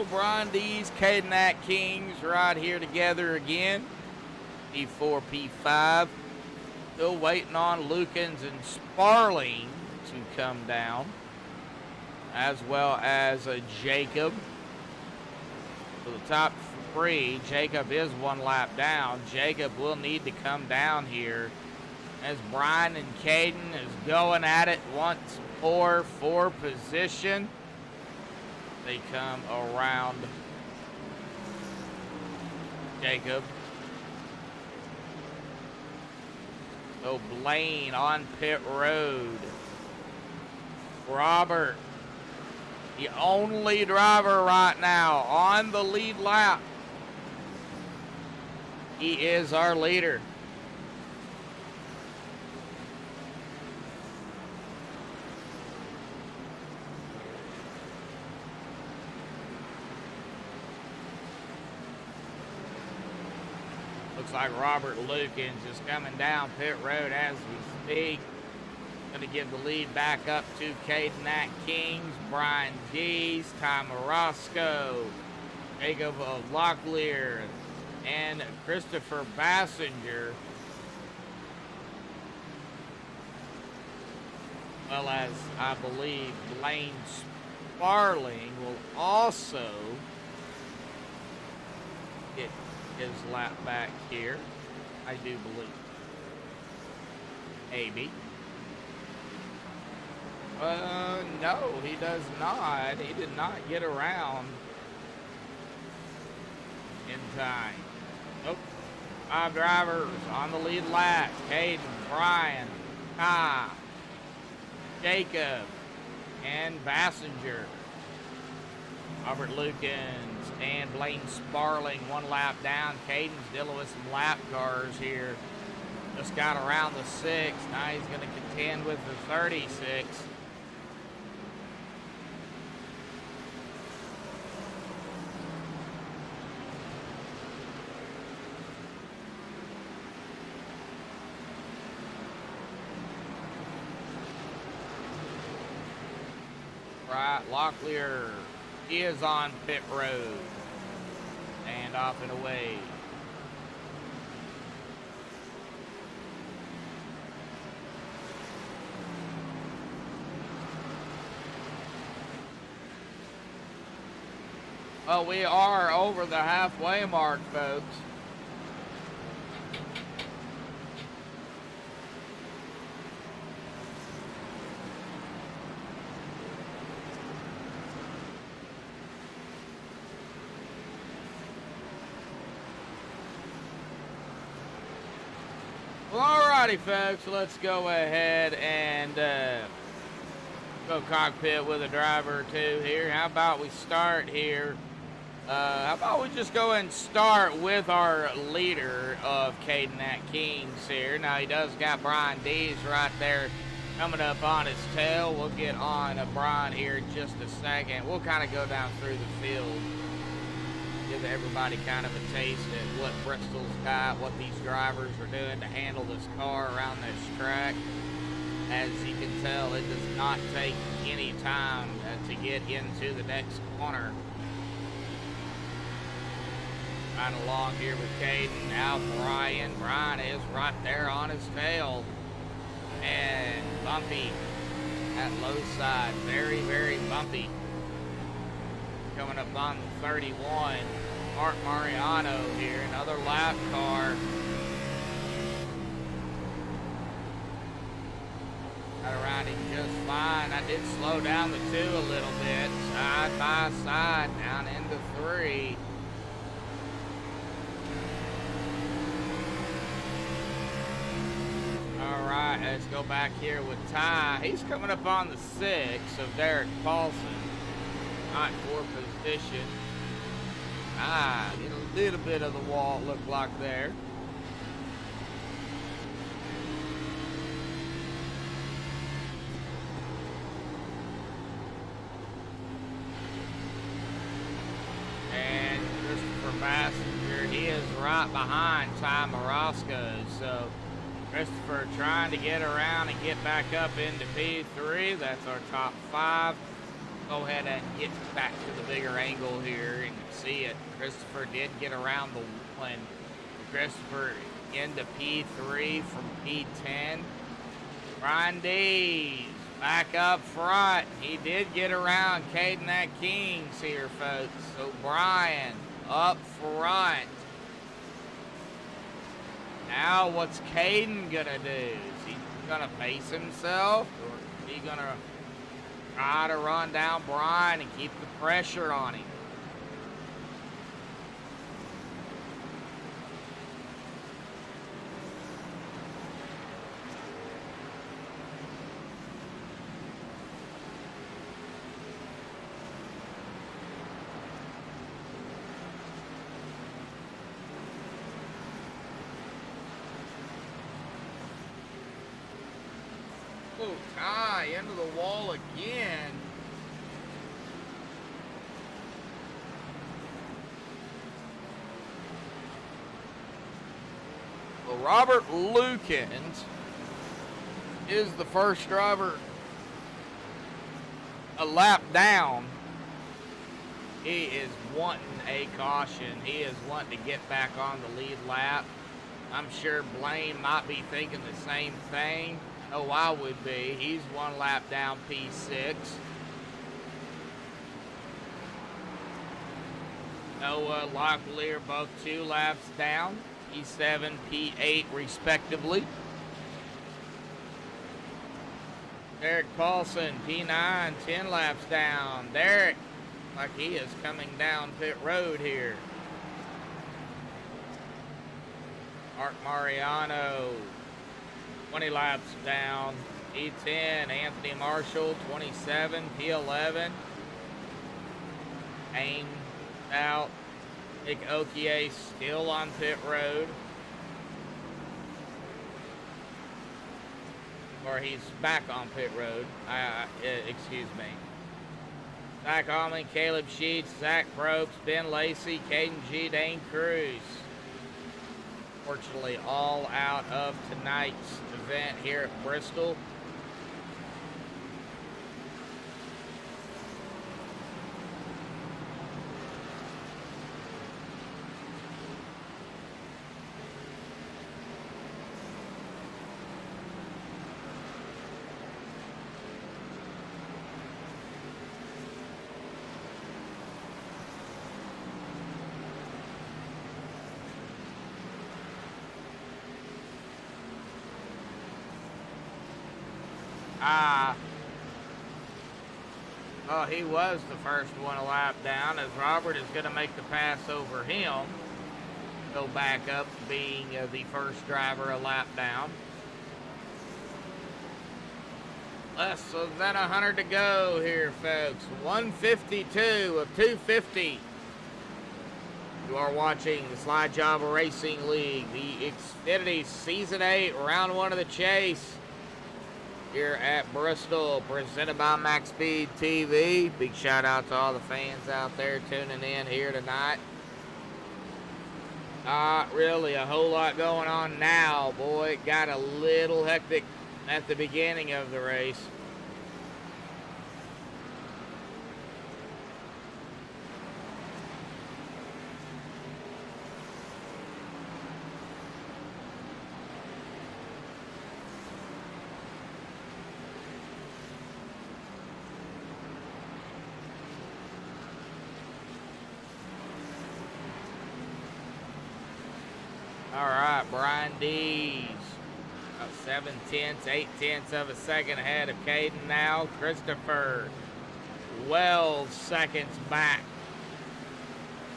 Brian Dees, Caden at Kings right here together again. P4, P5. Still waiting on Lukens and Sparling to come down, as well as Jacob. So the top 3, Jacob is 1 lap down. Jacob will need to come down here as Brian and Caden is going at it once more for position. They come around Jacob. So Blaine on pit road. Robert, the only driver right now on the lead lap. He is our leader. Looks like Robert Lukens is coming down pit road as we speak. Going to give the lead back up to Caden Nat Kings, Brian Dees, Ty Morosco, Jacob Locklear, and Christopher Bassinger. Well as, I believe, Blaine Sparling will also get his lap back here, I do believe. Maybe. No, he does not. He did not get around in time. Nope. 5 drivers on the lead lap. Caden, Brian, Ty, Jacob, and Bassinger. Robert Lukens and Blaine Sparling 1 lap down. Caden's dealing with some lap cars here. Just got around the 6. Now he's going to contend with the 36. Right, Locklear is on pit road. And off and away. Well, we are over the halfway mark, folks. Well, alrighty, folks, let's go ahead and go cockpit with a driver or two here. How about we start here? How about we just go and start with our leader of Caden Nat Kings here. Now, he does got Brian Dees right there coming up on his tail. We'll get on Brian here in just a second. We'll kind of go down through the field. Give everybody kind of a taste of what Bristol's got, what these drivers are doing to handle this car around this track. As you can tell, it does not take any time to get into the next corner. Right along here with Caden. Now Brian. Brian is right there on his tail. And bumpy at low side. Very, very bumpy. Coming up on the 31, Mark Mariano here, another lap car. Got around him just fine. I did slow down the 2 a little bit, side by side, down into 3. All right, let's go back here with Ty. He's coming up on the 6 of Derek Paulson. Not for position. Get a little bit of the wall look like there. And Christopher Bassinger, he is right behind Ty Morosco. So Christopher trying to get around and get back up into P3. That's our top 5. Go ahead and get back to the bigger angle here and see it. Christopher did get around the 1. Christopher into P3 from P10. Brian Dees back up front. He did get around Caden Nat Kings here, folks. So Brian up front. Now what's Caden gonna do? Is he gonna pace himself, or is he gonna try to run down Brian and keep the pressure on him? Oh, Ty into the wall again. Well, Robert Lukens is the first driver a lap down. He is wanting a caution. He is wanting to get back on the lead lap. I'm sure Blaine might be thinking the same thing. Oh, I would be. He's 1 lap down P6. Noah, Locklear, both 2 laps down. P7, P8 respectively. Derek Paulson, P9, 10 laps down. Derek, like he is coming down pit road here. Mark Mariano, 20 laps down. P10, Anthony Marshall, 27, P11. Aim out. Nick Okier still on pit road. Or he's back on pit road. Excuse me. Zach Allman, Caleb Sheets, Zach Probst, Ben Lacey, Caden G, Dane Cruz. Fortunately, all out of tonight's event here at Bristol. Oh, he was the first one a lap down, as Robert is going to make the pass over him. Go back up being the first driver a lap down. Less than 100 to go here, folks. 152 of 250. You are watching the Slide Jawb Racing League, the Xfinity Season 8, Round 1 of the Chase. Here at Bristol, presented by MaxspeedTV. Big shout out to all the fans out there tuning in here tonight. Not really a whole lot going on now, boy. It got a little hectic at the beginning of the race. All right, Brian Dees, about 8/10 of a second ahead of Caden now. Christopher, 12 seconds back.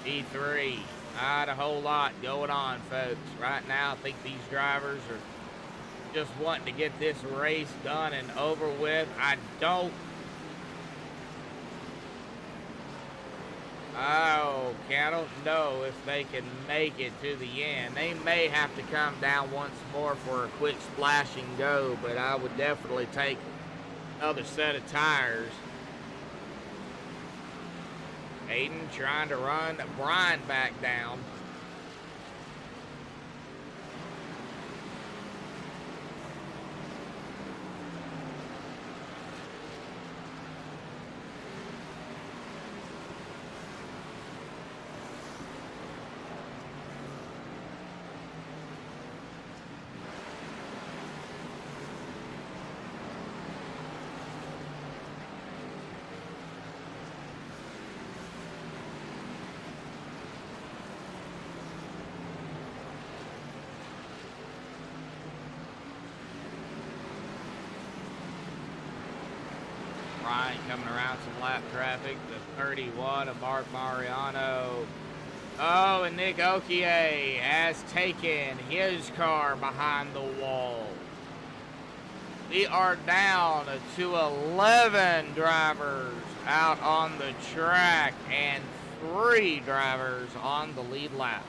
E3, not a whole lot going on, folks. Right now, I think these drivers are just wanting to get this race done and over with. I don't know if they can make it to the end. They may have to come down once more for a quick splash and go, but I would definitely take another set of tires. Aiden trying to run Brian back down. Brian coming around some lap traffic. The 31 of Mark Mariano. Oh, and Nick Okier has taken his car behind the wall. We are down to 11 drivers out on the track and 3 drivers on the lead lap.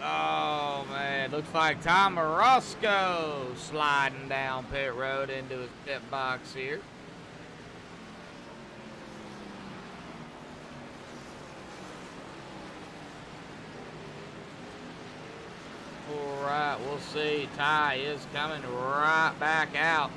Oh, man, looks like Tom Orozco sliding down pit road into his pit box here. see. Ty is coming right back out.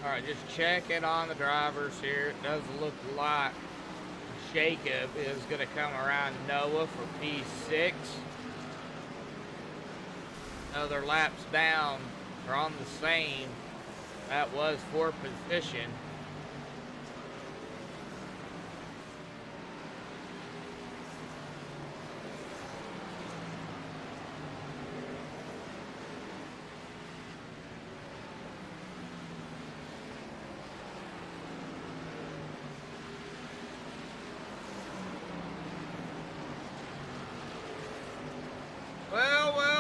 All right, just checking on the drivers here. It does look like Jacob is going to come around Noah for P6. Another laps down. They're on the same. That was for position.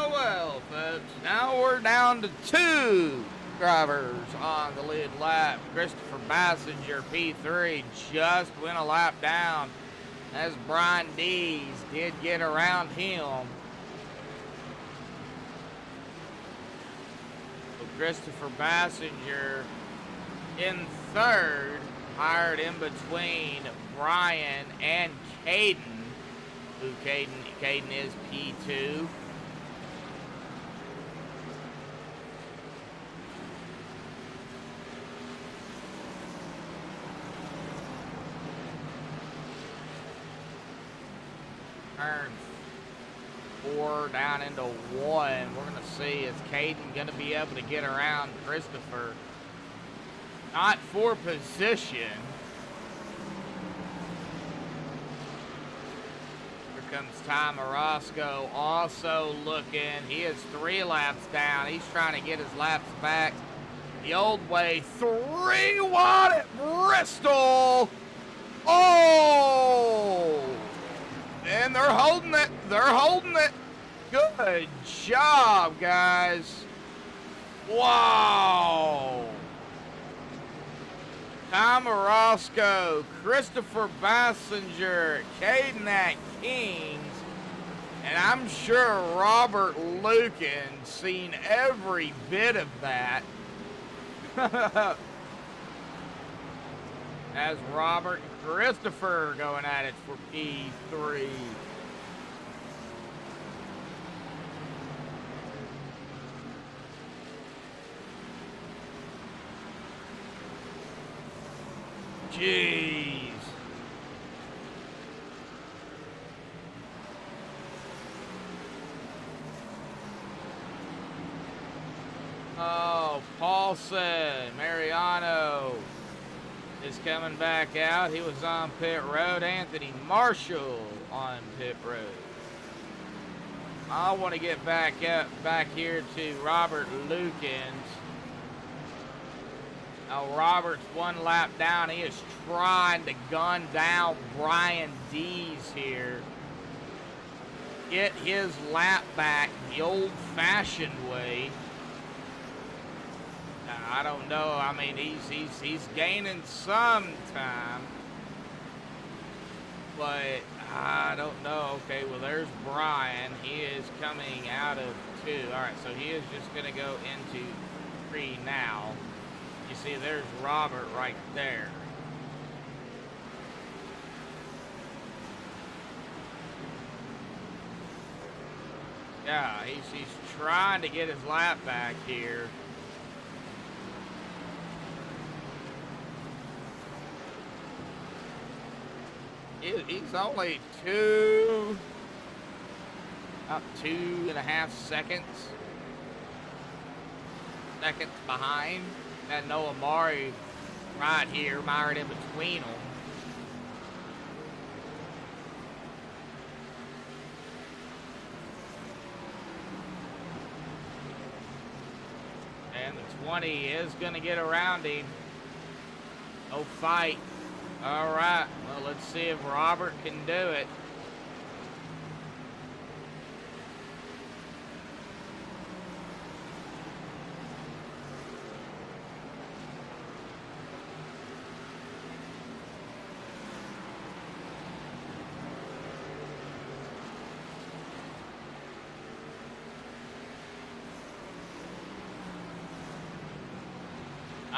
Well, folks. Now we're down to 2 drivers on the lead lap. Christopher Bassinger, P3, just went a lap down as Brian Dees did get around him. So Christopher Bassinger in 3rd, hired in between Brian and Caden, who Caden is P2. Turn 4 down into 1. We're going to see, is Caden going to be able to get around Christopher? Not for position. Here comes Ty Morosco also looking. He is 3 laps down. He's trying to get his laps back the old way. 3-1 at Bristol. Oh! And they're holding it. They're holding it. Good job, guys. Wow. Tom Orozco, Christopher Bassinger, Caden at Kings, and I'm sure Robert Lucan seen every bit of that. As Robert and Christopher going at it for P3. Jeez. Oh, Paulson, Mariano is coming back out. He was on pit road. Anthony Marshall on pit road. I want to get back here to Robert Lukens. Now Robert's 1 lap down. He is trying to gun down Brian Dees here. Get his lap back the old-fashioned way. I don't know. I mean, he's gaining some time, but I don't know. Okay, well, there's Brian. He is coming out of 2. All right, so he is just going to go into 3 now. You see, there's Robert right there. Yeah, he's trying to get his lap back here. He's only about 2.5 seconds behind. And Noah Murray right here, mired in between them. And the 20 is going to get around him. No fight. All right, well, let's see if Robert can do it.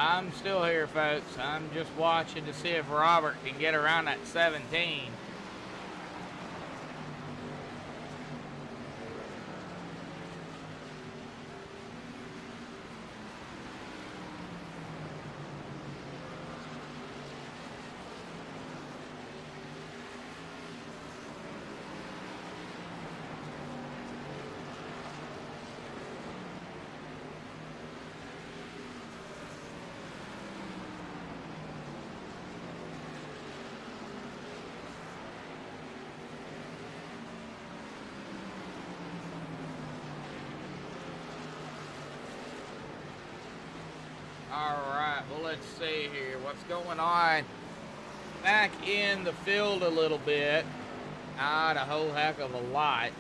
I'm still here, folks. I'm just watching to see if Robert can get around that 17. Alright, well, let's see here. What's going on? Back in the field a little bit. Not a whole heck of a lot.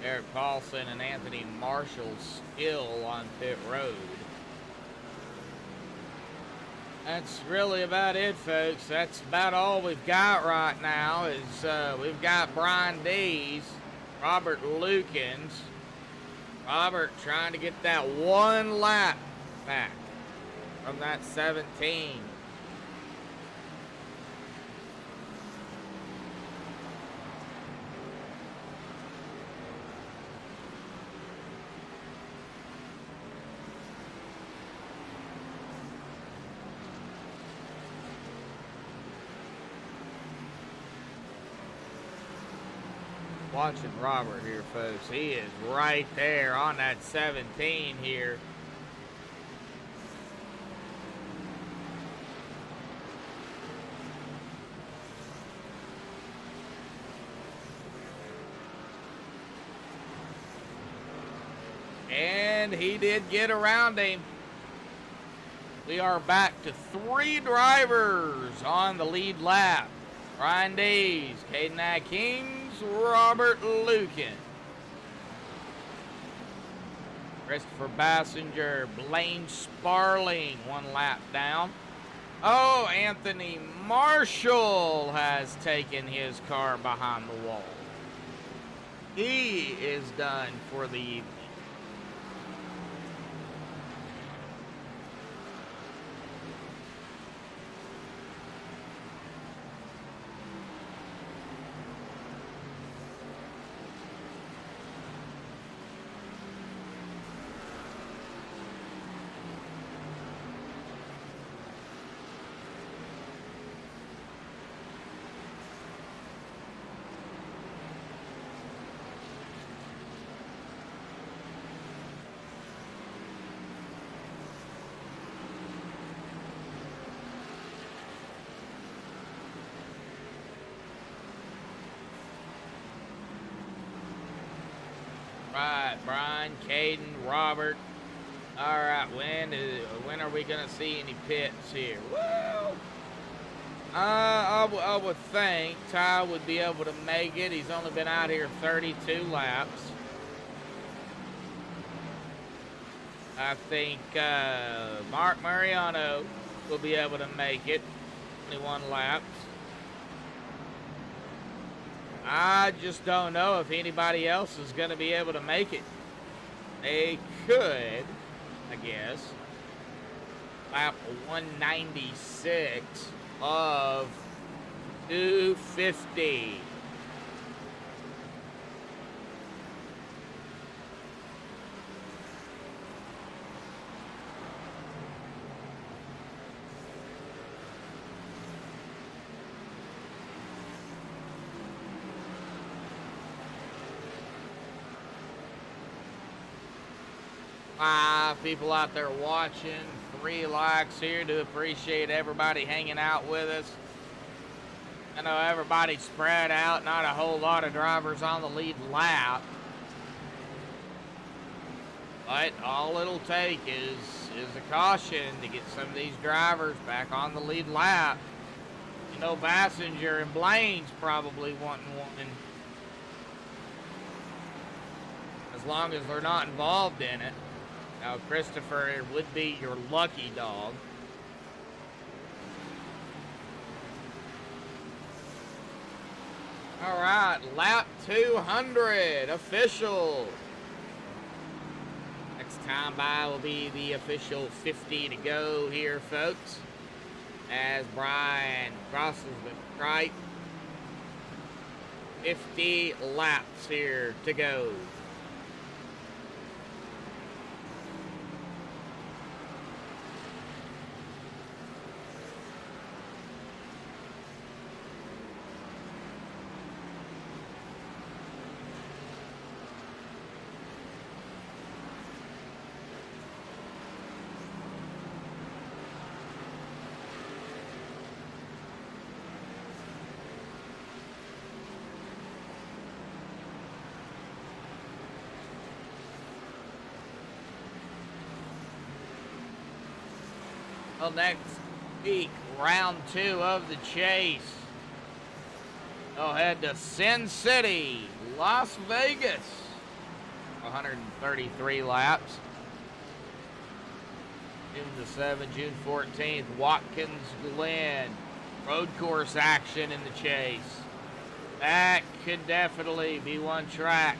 Eric Paulson and Anthony Marshall still on pit road. That's really about it, folks. That's about all we've got right now. Is we've got Brian Dees, Robert Lukens. Robert trying to get that one lap back from that 17. Watching Robert here, folks. He is right there on that 17 here. And he did get around him. We are back to 3 drivers on the lead lap. Ryan Dees, Caden Atkins, Robert Lukin, Christopher Bassinger, Blaine Sparling, 1 lap down. Oh, Anthony Marshall has taken his car behind the wall. He is done for the evening. Right, Brian, Caden, Robert. All right, when are we gonna see any pits here? Well, I would think Ty would be able to make it. He's only been out here 32 laps. I think Mark Mariano will be able to make it. 21 laps. I just don't know if anybody else is going to be able to make it. They could, I guess. Lap 196 of 250. People out there watching, 3 likes here. To appreciate everybody hanging out with us. I know everybody's spread out, not a whole lot of drivers on the lead lap, but all it'll take is a caution to get some of these drivers back on the lead lap. You know, Bassinger and Blaine's probably wanting one, as long as they're not involved in it. Now, Christopher would be your lucky dog. All right. right, lap 200, official. Next time by will be the official 50 to go here, folks. As Brian crosses the stripe. 50 laps here to go. Well, next week, round 2 of the chase. We'll head to Sin City, Las Vegas. 133 laps. June the 7th, June 14th, Watkins Glen. Road course action in the chase. That could definitely be one track.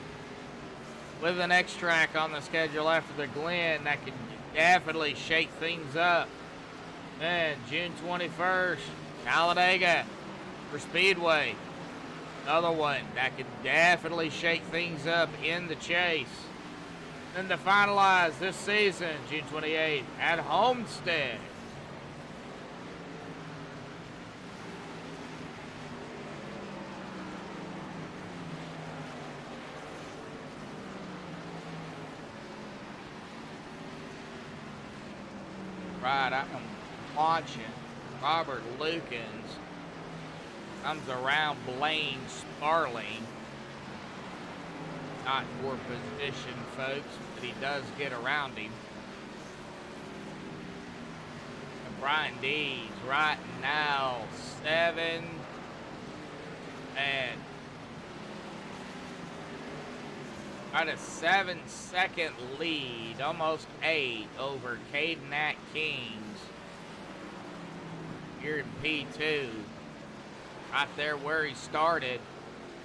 With the next track on the schedule after the Glen, that could definitely shake things up. Then June 21st, Talladega for Speedway. Another one that could definitely shake things up in the chase. Then to finalize this season, June 28th at Homestead. Right, I'm watching Robert Lukens comes around Blaine Sparling. Not for position, folks, but he does get around him. And Brian Dees right now 7 and got a 7-second lead, almost 8 over Cadenac Kings here in P2. Right there where he started.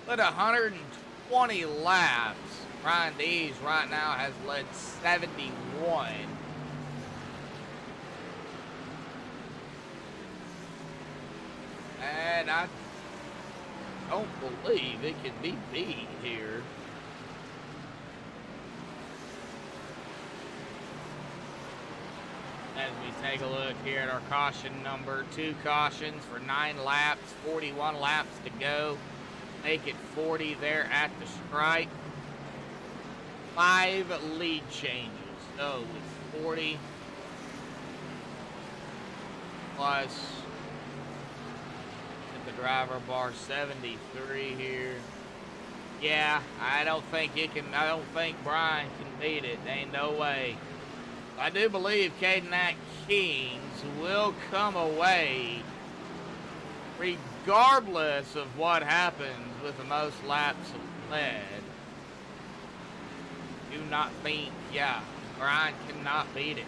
Led 120 laps. Brian Dees right now has led 71. And I don't believe it can be beat here. As we take a look here at our caution number, 2 cautions for 9 laps, 41 laps to go. Make it 40 there at the stripe. 5 lead changes. So with 40 plus at the driver bar 73 here. Yeah, I don't think Brian can beat it. Ain't no way. I do believe Cadenac Kings will come away regardless of what happens with the most laps led. Do not think, yeah, Brian cannot beat it.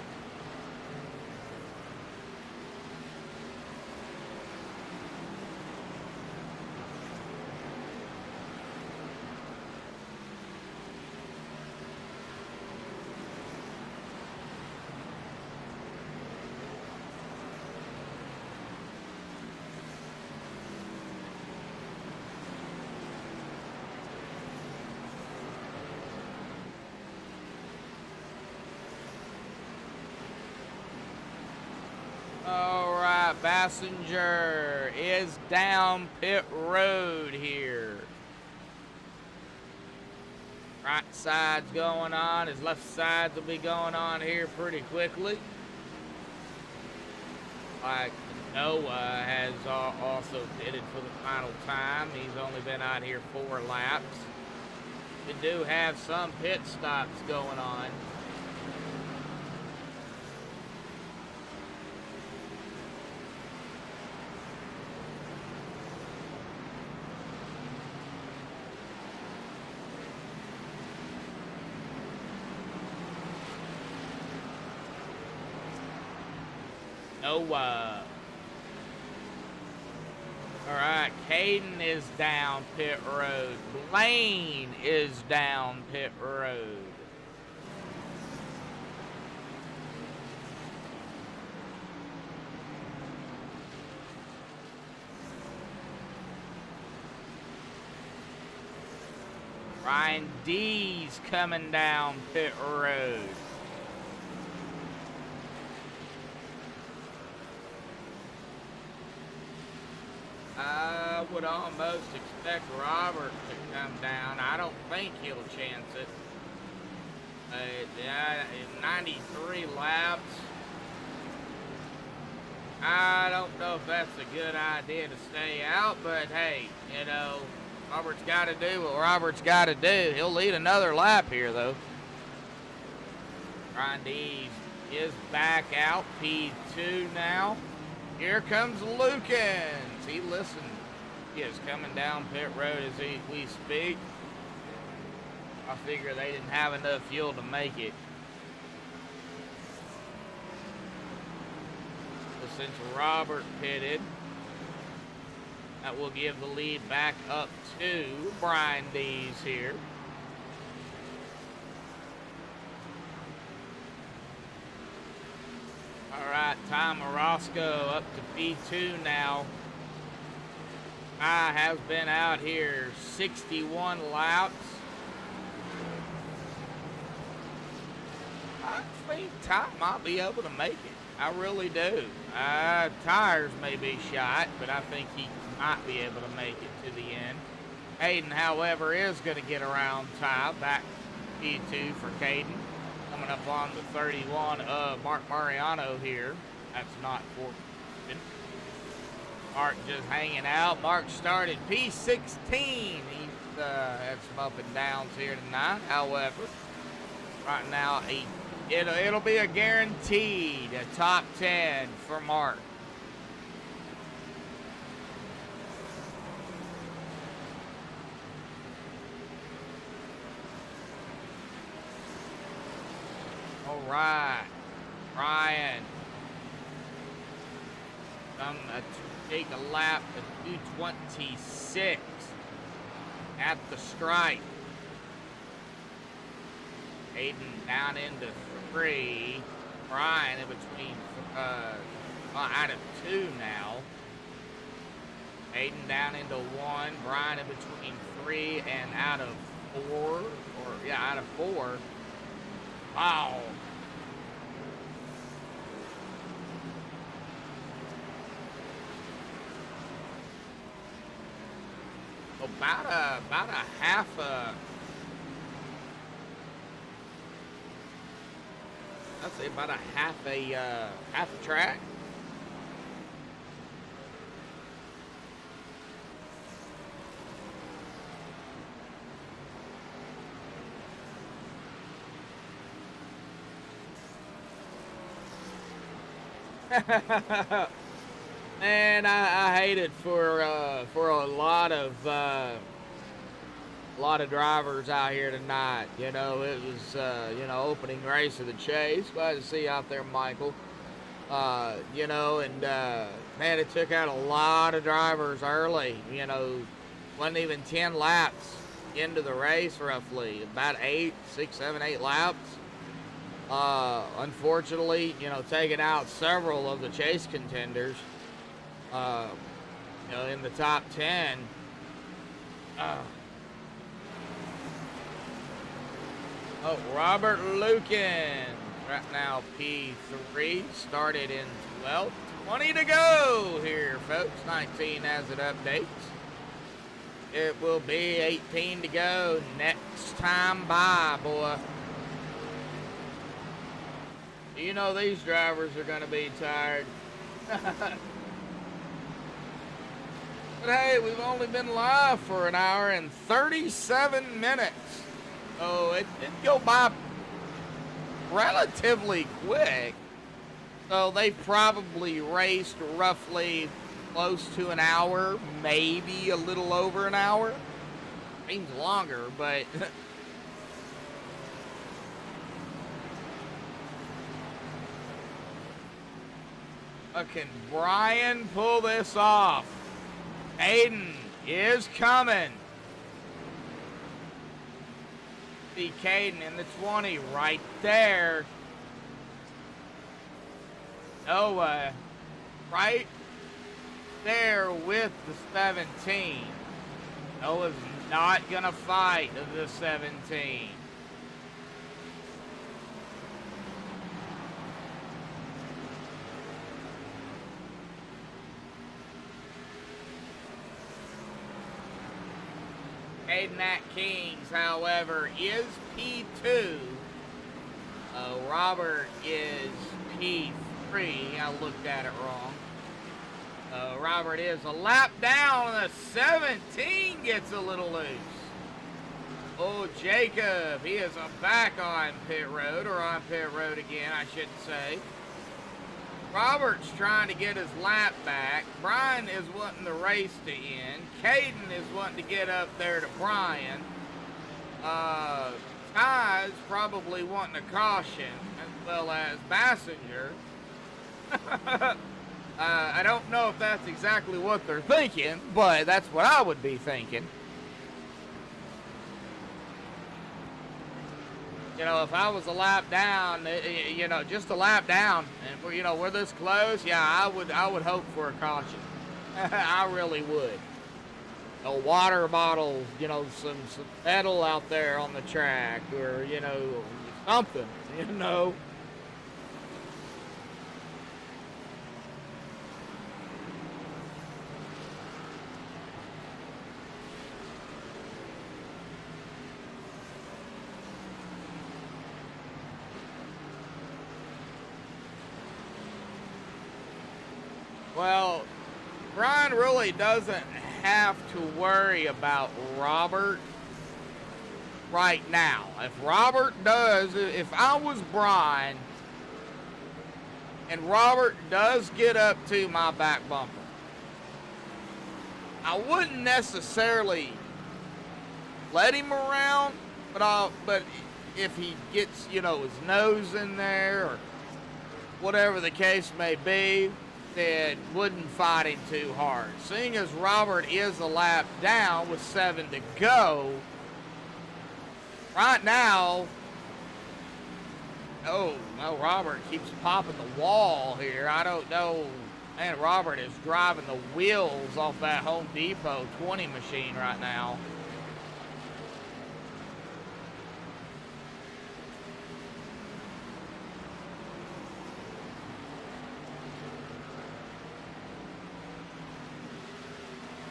Passenger is down pit road here. Right side's going on. His left side will be going on here pretty quickly. Like Noah has also did it for the final time. He's only been out here 4 laps. We do have some pit stops going on. All right, Caden is down pit road. Blaine is down pit road. Ryan D's coming down pit road. I would almost expect Robert to come down. I don't think he'll chance it. 93 laps. I don't know if that's a good idea to stay out, but hey, you know, Robert's got to do what Robert's got to do. He'll lead another lap here, though. Ryan D is back out, P2 now. Here comes Lukens. He listened. He is coming down pit road as we speak. I figure they didn't have enough fuel to make it. So since Robert pitted, that will give the lead back up to Brian Dees here. All right, Tom Orozco up to P2 now. I have been out here 61 laps. I think Ty might be able to make it. I really do. Tires may be shot, but I think he might be able to make it to the end. Caden, however, is going to get around Ty. Back P2 for Caden. Coming up on the 31 of Mark Mariano here. That's not for Mark just hanging out. Mark started P16. He's had some up and downs here tonight. However, right now it'll be a guaranteed top 10 for Mark. All right, Ryan. To take a lap at 226 at the stripe. Aiden down into 3. Brian in between, out of 2 now. Aiden down into 1. Brian in between 3 and out of 4. Out of 4. Wow. About a half I'd say about a half a track. Man, I hate it for a lot of drivers out here tonight. You know, it was opening race of the Chase. Glad to see you out there, Michael. You know, and man, it took out a lot of drivers early. You know, wasn't even 10 laps into the race, roughly about 6, 7, 8 laps. Unfortunately, you know, taking out several of the Chase contenders. You know, in the top 10. Robert Lukin, right now P3, started in 12th. 20 to go here, folks. 19 as it updates. It will be 18 to go next time by, boy. You know these drivers are going to be tired. But hey, we've only been live for an hour and 37 minutes. So it did go by relatively quick. So they probably raced roughly close to an hour, maybe a little over an hour. Seems longer, but can Brian pull this off? Aiden is coming. See Caden in the 20 right there. Noah right there with the 17. Noah's not gonna fight the 17. Caden Nat Kings, however, is P2. Robert is P3. I looked at it wrong. Robert is a lap down. The 17 gets a little loose. Oh, Jacob, he is back on pit road, or on pit road again, I should say. Robert's trying to get his lap back. Brian is wanting the race to end. Caden is wanting to get up there to Brian. Ty's probably wanting a caution, as well as Bassinger. I don't know if that's exactly what they're thinking, but that's what I would be thinking. You know, if I was a lap down, you know, just a lap down, and you know, we're this close, yeah, I would hope for a caution. I really would. A water bottle, you know, some metal out there on the track, or you know, something, you know. Well, Brian really doesn't have to worry about Robert right now. If Robert does, if I was Brian and Robert does get up to my back bumper, I wouldn't necessarily let him around, but if he gets, you know, his nose in there or whatever the case may be, then wouldn't fight him too hard. Seeing as Robert is a lap down with 7 to go, right now, oh, no, Robert keeps popping the wall here. I don't know. Man, Robert is driving the wheels off that Home Depot 20 machine right now.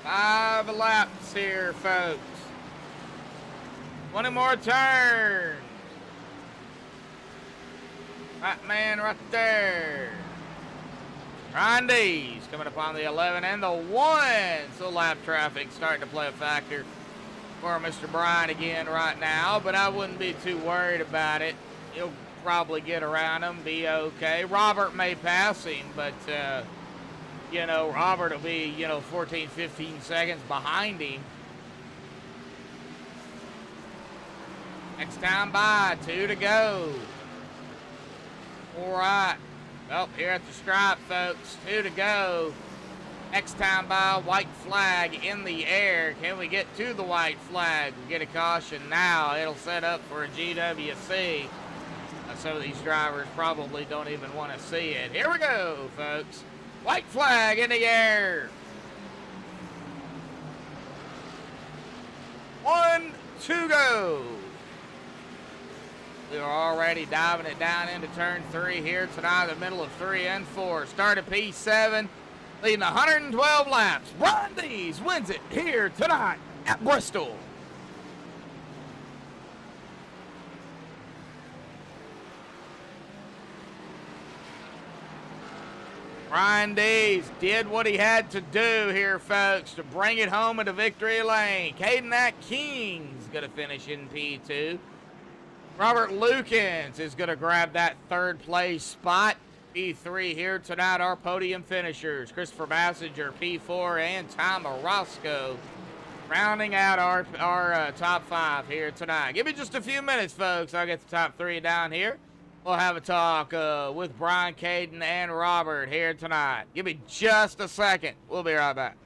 Five laps here, folks. 20 more turns. Right man right there. Randy's coming upon the 11 and the 1. So lap traffic starting to play a factor for Mr. Bryan again right now, but I wouldn't be too worried about it. He'll probably get around him, be okay. Robert may pass him, but you know, Robert will be, you know, 14, 15 seconds behind him. Next time by, 2 to go. All right. Well, here at the stripe, folks, 2 to go. Next time by, white flag in the air. Can we get to the white flag? We get a caution now. It'll set up for a GWC. Some of these drivers probably don't even want to see it. Here we go, folks. White flag in the air. 1, 2, go. We are already diving it down into turn 3 here tonight, the middle of 3 and 4. Start at P7, leading 112 laps. Brian Dees wins it here tonight at Bristol. Brian Dees did what he had to do here, folks, to bring it home into victory lane. Caden Nat King's going to finish in P2. Robert Lukens is going to grab that 3rd place spot. P3 here tonight, our podium finishers. Christopher Bassinger, P4, and Tom Orozco rounding out our top 5 here tonight. Give me just a few minutes, folks. I'll get the top 3 down here. We'll have a talk with Brian, Caden, and Robert here tonight. Give me just a second. We'll be right back.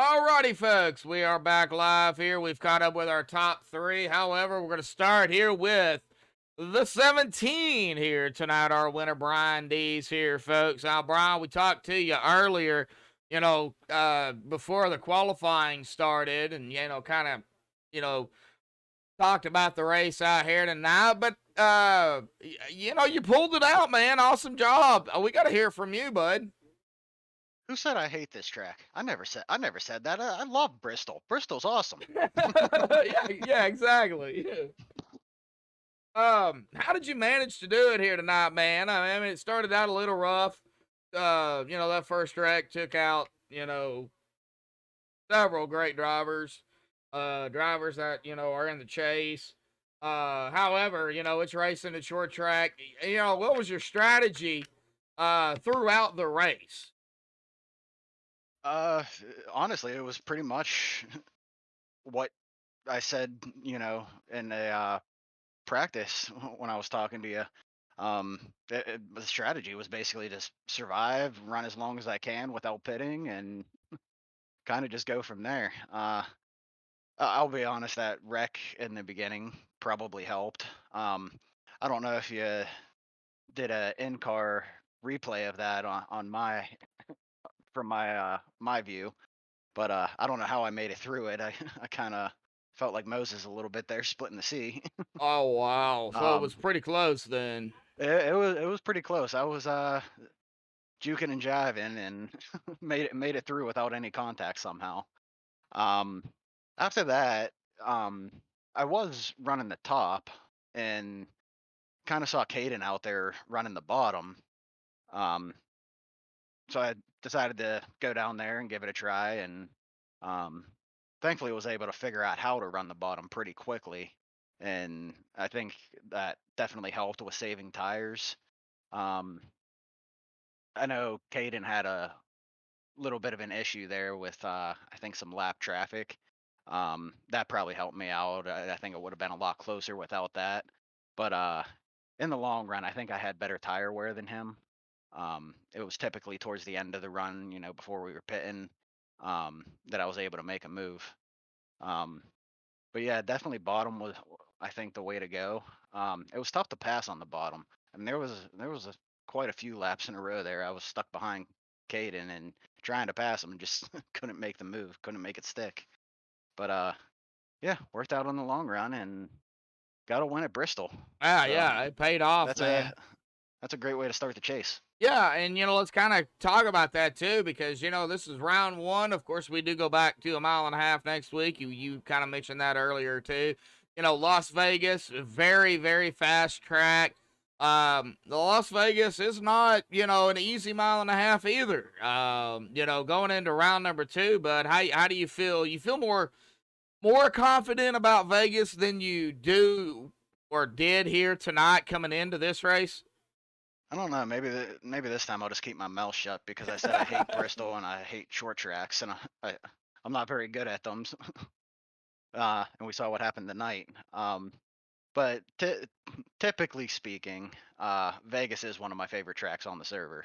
Alrighty, folks, we are back live here. We've caught up with our top three. However, we're going to start here with the 17 here tonight. Our winner, Brian D's here, folks. Now, Brian, we talked to you earlier, before the qualifying started and, kind of, talked about the race out here tonight. But, you pulled it out, man. Awesome job. We got to hear from you, bud. Who said I hate this track? I never said that. I love Bristol. Bristol's awesome. yeah, exactly. How did you manage to do it here tonight, man? I mean, it started out a little rough. That first wreck took out, several great drivers, drivers that, are in the chase. However, it's racing at short track. What was your strategy, throughout the race? Honestly, it was pretty much what I said, in a practice when I was talking to you. The strategy was basically just survive, run as long as I can without pitting, and kind of just go from there. I'll be honest, that wreck in the beginning probably helped. I don't know if you did a in-car replay of that on my from my view, but I don't know how I made it through it. I kind of felt like Moses a little bit there, splitting the sea. Oh, wow. So it was um, pretty close then. it was pretty close. I was juking and jiving and made it through without any contact somehow. Um, After that, um, I was running the top and kind of saw Caden out there running the bottom. Um, so I decided to go down there and give it a try, and um, thankfully was able to figure out how to run the bottom pretty quickly. And I think that definitely helped with saving tires. Um, I know Caden had a little bit of an issue there with I think some lap traffic. That probably helped me out. I think it would have been a lot closer without that. But in the long run, I think I had better tire wear than him. It was typically towards the end of the run, before we were pitting, that I was able to make a move. Um, but yeah, definitely bottom was, I think, the way to go. It was tough to pass on the bottom. I mean, there was quite a few laps in a row there. I was stuck behind Caden and trying to pass him, and just couldn't make the move, couldn't make it stick. But yeah, worked out in the long run and got a win at Bristol. Ah, So yeah, it paid off, that's man. a great way to start the chase. Yeah, and let's kind of talk about that too, because this is round one. Of course, we do go back to a mile and a half next week. You kind of mentioned that earlier too. Las Vegas, very very fast track. The Las Vegas is not an easy mile and a half either. Going into round number two, but how do you feel? You feel more confident about Vegas than you do or did here tonight coming into this race? I don't know. Maybe this time I'll just keep my mouth shut, because I said I hate Bristol and I hate short tracks, and I'm not very good at them. And we saw what happened tonight. But typically speaking, Vegas is one of my favorite tracks on the server.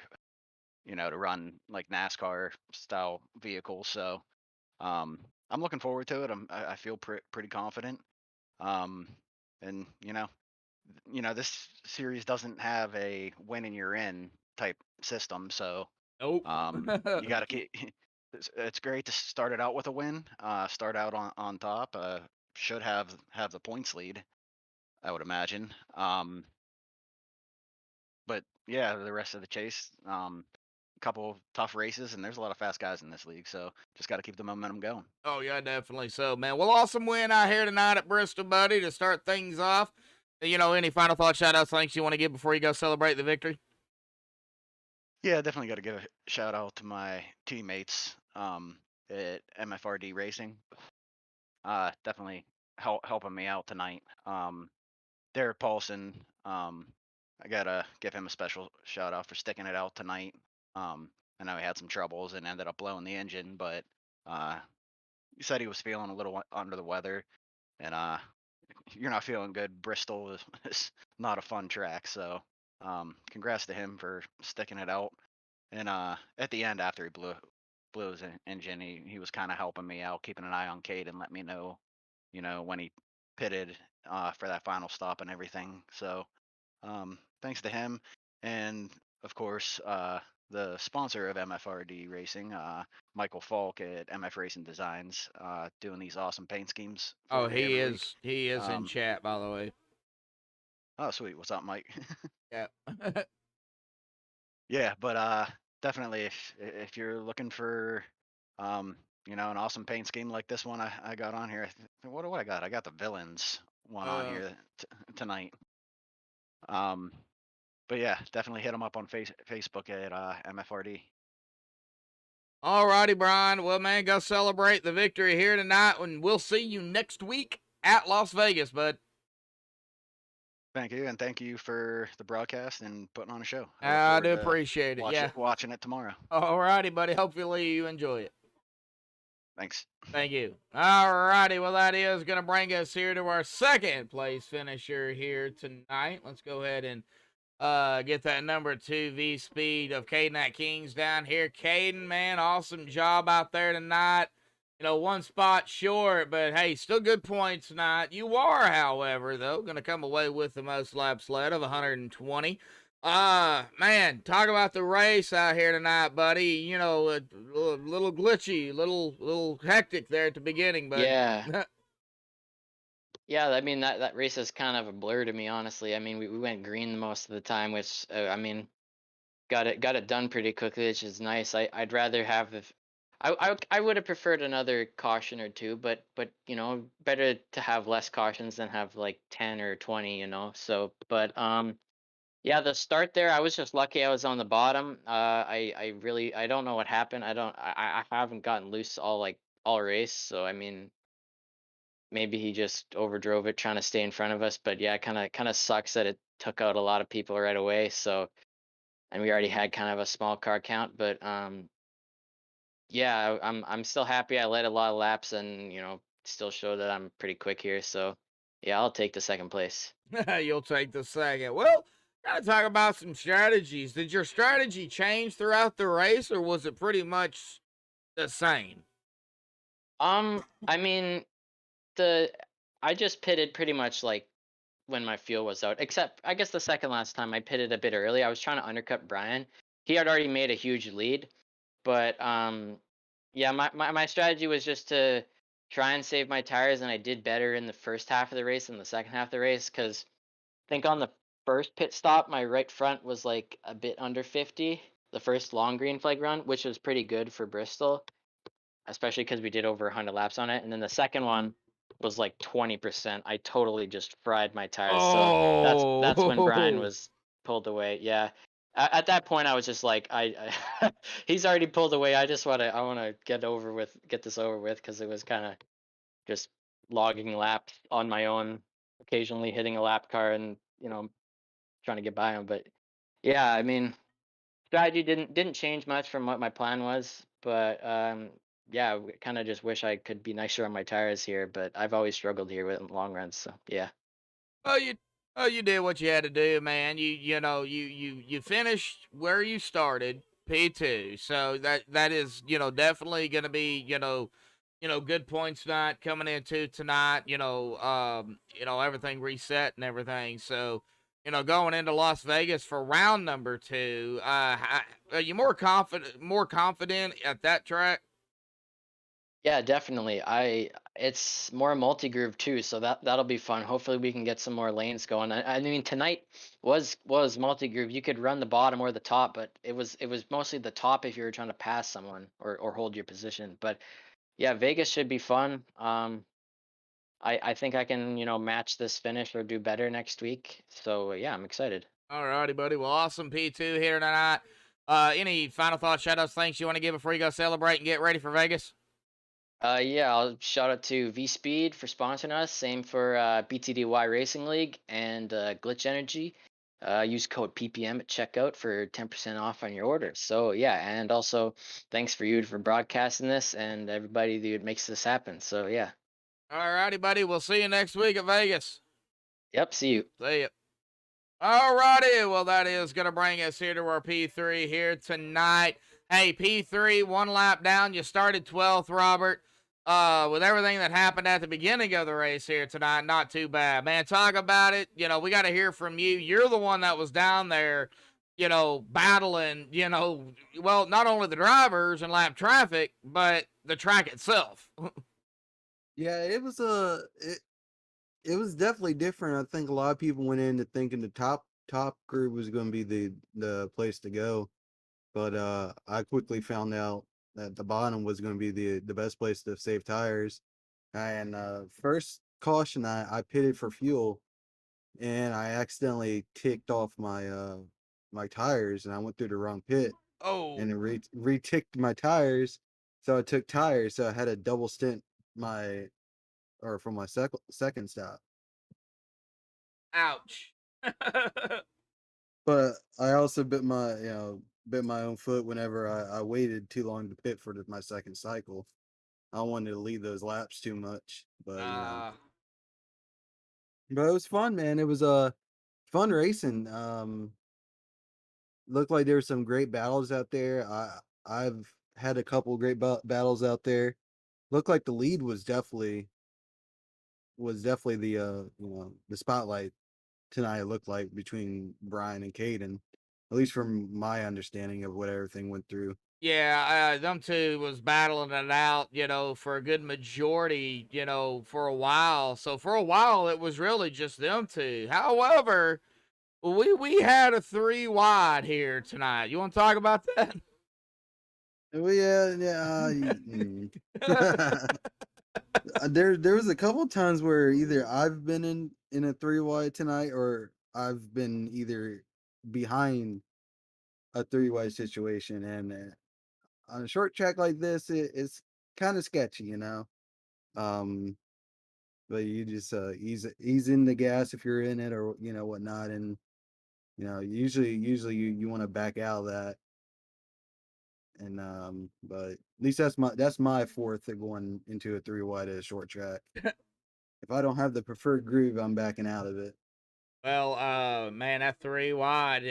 To run like NASCAR style vehicles. So I'm looking forward to it. I feel pretty confident. Um, and this series doesn't have a win and you're in type system, so Nope. you got to keep. It's great to start it out with a win. Start out on top. Should have the points lead, I would imagine. But yeah, the rest of the chase. A couple of tough races, and there's a lot of fast guys in this league, so just got to keep the momentum going. Oh, yeah, definitely so, man. Well, awesome win out here tonight at Bristol, buddy, to start things off. Any final thoughts, shout-outs, thanks you want to give before you go celebrate the victory? Yeah, definitely got to give a shout out to my teammates at MFRD Racing. Definitely helping me out tonight. Derek Paulson, I gotta give him a special shout out for sticking it out tonight. I know he had some troubles and ended up blowing the engine, but he said he was feeling a little under the weather, and you're not feeling good. Bristol is not a fun track, so congrats to him for sticking it out. And at the end, after he blew blew his engine, he was kind of helping me out, keeping an eye on Cade and let me know, when he pitted for that final stop and everything. So thanks to him, and of course the sponsor of MFRD Racing, Michael Falk at MF Racing Designs, doing these awesome paint schemes for Oh, me every week. he is in Um, chat, by the way. oh, sweet. What's up, Mike? Yeah. Yeah, but definitely if you're looking for an awesome paint scheme like this one I got on here. What do I got? I got the villains one on here tonight. But yeah, definitely hit them up on Facebook at MFRD. All righty, Brian. Well, man, go celebrate the victory here tonight, and we'll see you next week at Las Vegas, bud. Thank you, and thank you for the broadcast and putting on a show. I look do forward to appreciate it. Yeah. watching it tomorrow. All righty, buddy. Hopefully you enjoy it. Thanks. Thank you. All righty. Well, that is going to bring us here to our second place finisher here tonight. Let's go ahead and get that number 2 V speed of Caden at Kings down here. Caden, man, awesome job out there tonight. One spot short, but hey, still good points tonight. You are, however, though, going to come away with the most laps led of 120. Man, talk about the race out here tonight, buddy. A little glitchy, little hectic there at the beginning, but Yeah. Yeah, I mean that race is kind of a blur to me, honestly. I mean, we went green most of the time, which I mean, got it done pretty quickly, which is nice. I'd rather have if I would have preferred another caution or two, but better to have less cautions than have like 10 or 20, So, but yeah, the start there, I was just lucky I was on the bottom. I don't know what happened. I haven't gotten loose all race, so I mean, maybe he just overdrove it trying to stay in front of us. But yeah, kind of sucks that it took out a lot of people right away. So, and we already had kind of a small car count, but yeah, I'm still happy. I led a lot of laps and still show that I'm pretty quick here. So yeah, I'll take the second place. you'll take the second. Well, gotta talk about some strategies. Did your strategy change throughout the race, or was it pretty much the same? I mean, I just pitted pretty much like when my fuel was out, except I guess the second last time I pitted a bit early. I was trying to undercut Brian. He had already made a huge lead, but yeah, my strategy was just to try and save my tires, and I did better in the first half of the race than the second half of the race, because I think on the first pit stop, my right front was like a bit under 50, the first long green flag run, which was pretty good for Bristol, especially because we did over 100 laps on it. And then the second one was like 20%. I totally just fried my tires. So that's when Brian was pulled away. Yeah. At that point, I was just like, he's already pulled away. I want to get this over with, because it was kind of just logging laps on my own, occasionally hitting a lap car and trying to get by him. But yeah, I mean, strategy didn't change much from what my plan was, but yeah, kind of just wish I could be nicer on my tires here, but I've always struggled here with long runs, so yeah. You did what you had to do, man. You finished where you started, P2. So that is, definitely going to be, good points tonight coming into tonight. Everything reset and everything. So, going into Las Vegas for round number 2, are you more confident at that track? Yeah, definitely. It's more multi-groove too, so that'll be fun. Hopefully we can get some more lanes going. I mean, tonight was multi-groove. You could run the bottom or the top, but it was mostly the top if you were trying to pass someone or hold your position. But yeah, Vegas should be fun. I think I can, match this finish or do better next week. So yeah, I'm excited. All righty, buddy. Well, awesome P2 here tonight. Any final thoughts, shout-outs, thanks you want to give before you go celebrate and get ready for Vegas? Yeah, I'll shout out to V-Speed for sponsoring us. Same for BTDY Racing League and Glitch Energy. Use code PPM at checkout for 10% off on your order. So yeah, and also thanks for you for broadcasting this and everybody that makes this happen. So yeah. All righty, buddy. We'll see you next week at Vegas. Yep, see you. See you. All righty. Well, that is going to bring us here to our P3 here tonight. Hey, P3, 1 lap down. You started 12th, Robert. With everything that happened at the beginning of the race here tonight, not too bad. Man, talk about it. You know, we got to hear from you. You're the one that was down there, you know, battling, you know, well, not only the drivers and lap traffic, but the track itself. Yeah, it was it was definitely different. I think a lot of people went into thinking the top group was going to be the place to go, but I quickly found out that the bottom was going to be the best place to save tires. And first caution, I pitted for fuel, and I accidentally ticked off my tires, and I went through the wrong pit, Oh, and it re-ticked my tires. So I took tires, so I had to double stint my or for my second stop. ouch. But I also bit my own foot whenever I waited too long to pit for my second cycle. I wanted to lead those laps too much, but uh, but it was fun, man. It was fun racing. Looked like there were some great battles out there. I've had a couple great battles out there. Looked like the lead was definitely the the spotlight tonight. It looked like between Brian and Caden, at least from my understanding of what everything went through. yeah, them two was battling it out, you know, for a good majority, you know, for a while. So for a while, it was really just them two. However, we had a 3 wide here tonight. You want to talk about that? Well, yeah. There was a couple times where either I've been in a 3 wide tonight, or I've been either behind a 3 wide situation, and on a short track like this, it's kind of sketchy, you know. Um, but you just ease in the gas if you're in it, or whatnot, and usually you want to back out of that. And but at least that's my fourth of going into a 3 wide at a short track. If I don't have the preferred groove, I'm backing out of it. Well, man, that 3 wide,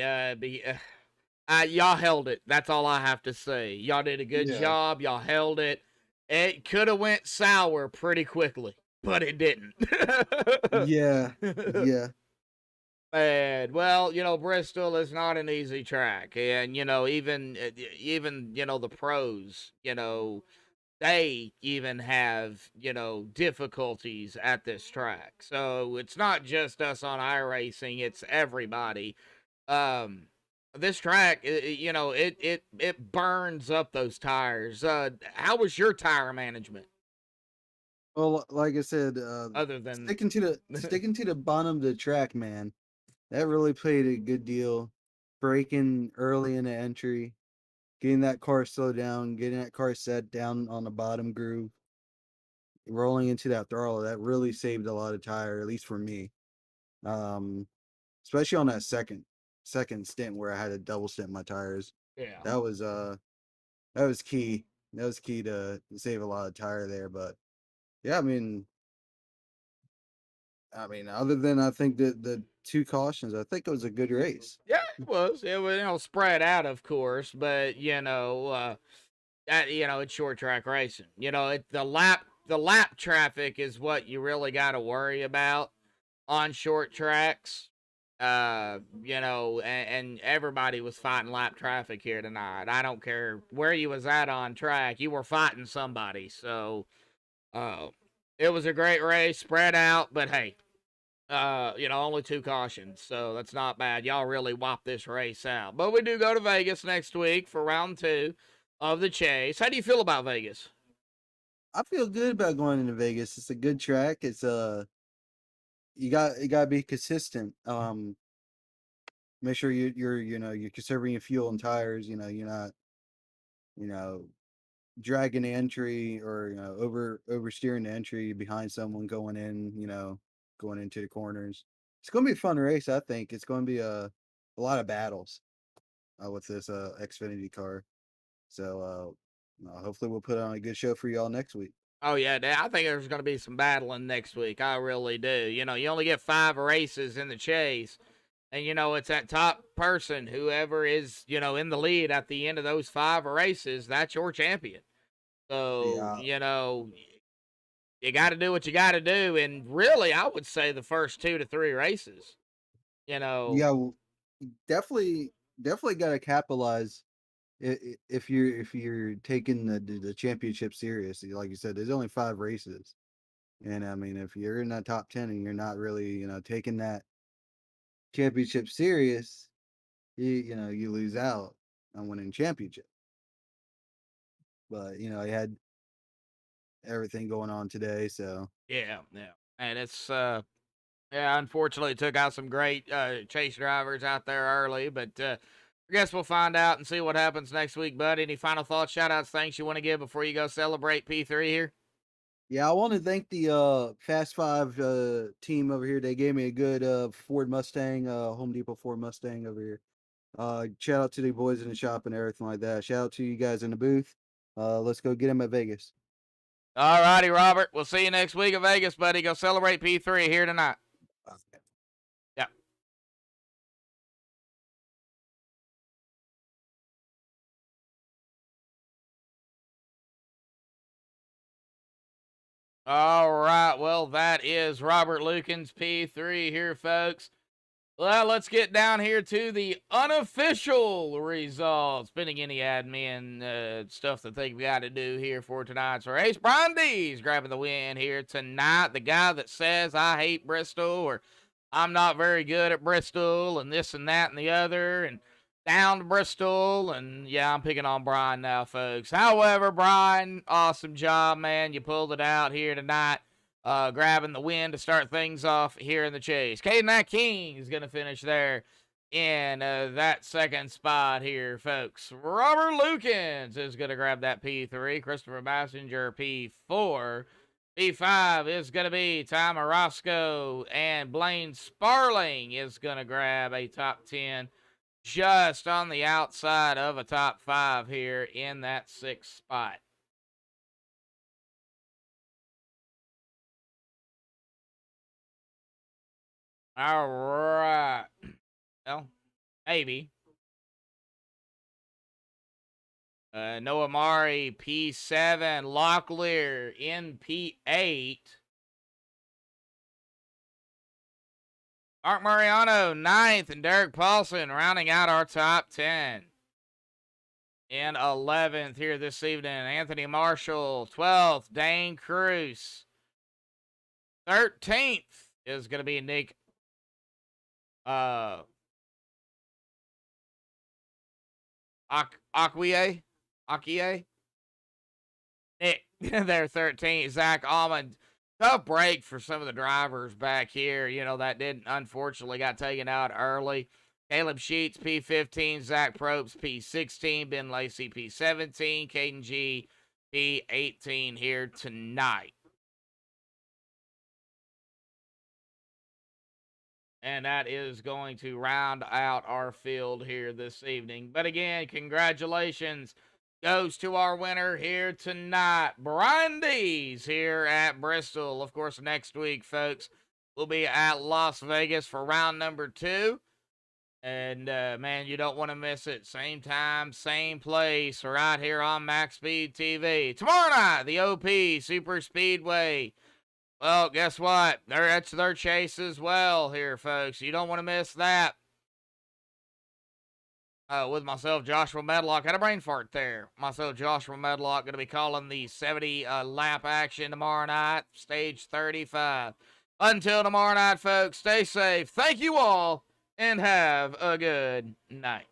y'all held it. That's all I have to say. Y'all did a good Yeah. job. Y'all held it. It could have went sour pretty quickly, but it didn't. Yeah. Yeah. Man, well, you know, Bristol is not an easy track, and you know, even you know the pros, you know, they even have you know difficulties at this track. So it's not just us on iRacing; it's everybody. Um, this track, you know, it burns up those tires. How was your tire management? Well, like I said, Other than sticking to the bottom of the track, man. That really played a good deal. Braking early in the entry, getting that car slowed down, getting that car set down on the bottom groove, rolling into that throttle, that really saved a lot of tire, at least for me. Um, Especially on that second stint where I had to double stint my tires. yeah. That was that was key. That was key to save a lot of tire there. But yeah, other than I think the two cautions, I think it was a good race. Yeah, it was. It was, you know, spread out, of course, but that you know, it's short track racing. You know, the lap traffic is what you really got to worry about on short tracks. You know, and everybody was fighting lap traffic here tonight. I don't care where you was at on track, you were fighting somebody. So, uh, it was a great race, spread out, but hey, you know, only 2 cautions, so that's not bad. Y'all really whopped this race out. But we do go to Vegas next week for round 2 of the chase. How do you feel about Vegas? I feel good about going into Vegas. It's a good track. It's you gotta be consistent. Make sure you're conserving your fuel and tires. You're not you know dragging the entry, or oversteering the entry behind someone going in. Going into the corners. It's gonna be a fun race. I think it's going to be a lot of battles with this Xfinity car. So hopefully we'll put on a good show for y'all next week. Oh, yeah, I think there's going to be some battling next week. I really do. You know, you only get 5 races in the chase, And, it's that top person, whoever is, in the lead at the end of those 5 races, that's your champion. So, Yeah. You got to do what you got to do. And really, I would say the first 2 to 3 races, Yeah, definitely got to capitalize if you're taking the championship serious. Like you said, there's only 5 races, and I mean, if you're in that top 10 and you're not really taking that championship serious, you lose out on winning championship. But I had everything going on today, so yeah. And it's, yeah, unfortunately, took out some great chase drivers out there early, but I guess we'll find out and see what happens next week, bud. Any final thoughts, shout outs, thanks you want to give before you go celebrate P3 here? yeah, I want to thank the Fast Five team over here. They gave me a good Ford Mustang, Home Depot Ford Mustang over here. Shout out to the boys in the shop and everything like that. Shout out to you guys in the booth. Let's go get them at Vegas. All righty, Robert. We'll see you next week at Vegas, buddy. Go celebrate P3 here tonight. Yep. All right. Well, that is Robert Lukens, P3 here, folks. Well, let's get down here to the unofficial results. Pending any admin stuff that they've got to do here for tonight's race. Brian D's grabbing the win here tonight. The guy that says, I hate Bristol, or I'm not very good at Bristol, and this and that and the other, and down to Bristol. And yeah, I'm picking on Brian now, folks. However, Brian, awesome job, man. You pulled it out here tonight. Grabbing the win to start things off here in the chase. Caden King is going to finish there in that second spot here, folks. Robert Lukens is going to grab that P3. Christopher Messenger, P4. P5 is going to be Ty Morosco, and Blaine Sparling is going to grab a top 10 just on the outside of a top 5 here in that 6th spot. All right. Well, maybe. Noah Mari, P7. Locklear in P8. Mark Mariano, 9th. And Derek Paulson rounding out our top 10. In 11th here this evening, Anthony Marshall, 12th. Dane Cruz. 13th is going to be Nick Akie. Nick, they're 13. Zach Almond. Tough break for some of the drivers back here. That didn't, unfortunately, got taken out early. Caleb Sheets, P15. Zach Probst, P16. Ben Lacey, P17. Caden G, P18 here tonight. And that is going to round out our field here this evening. But again, congratulations goes to our winner here tonight, Brian Dees here at Bristol. Of course, next week, folks, we'll be at Las Vegas for round number 2. And, man, you don't want to miss it. Same time, same place, right here on MaxspeedTV. Tomorrow night, the OP Super Speedway. Well, guess what? That's their chase as well here, folks. You don't want to miss that. With myself, Joshua Medlock. Had a brain fart there. Myself, Joshua Medlock, going to be calling the 70 lap action tomorrow night, stage 35. Until tomorrow night, folks, stay safe. Thank you all, and have a good night.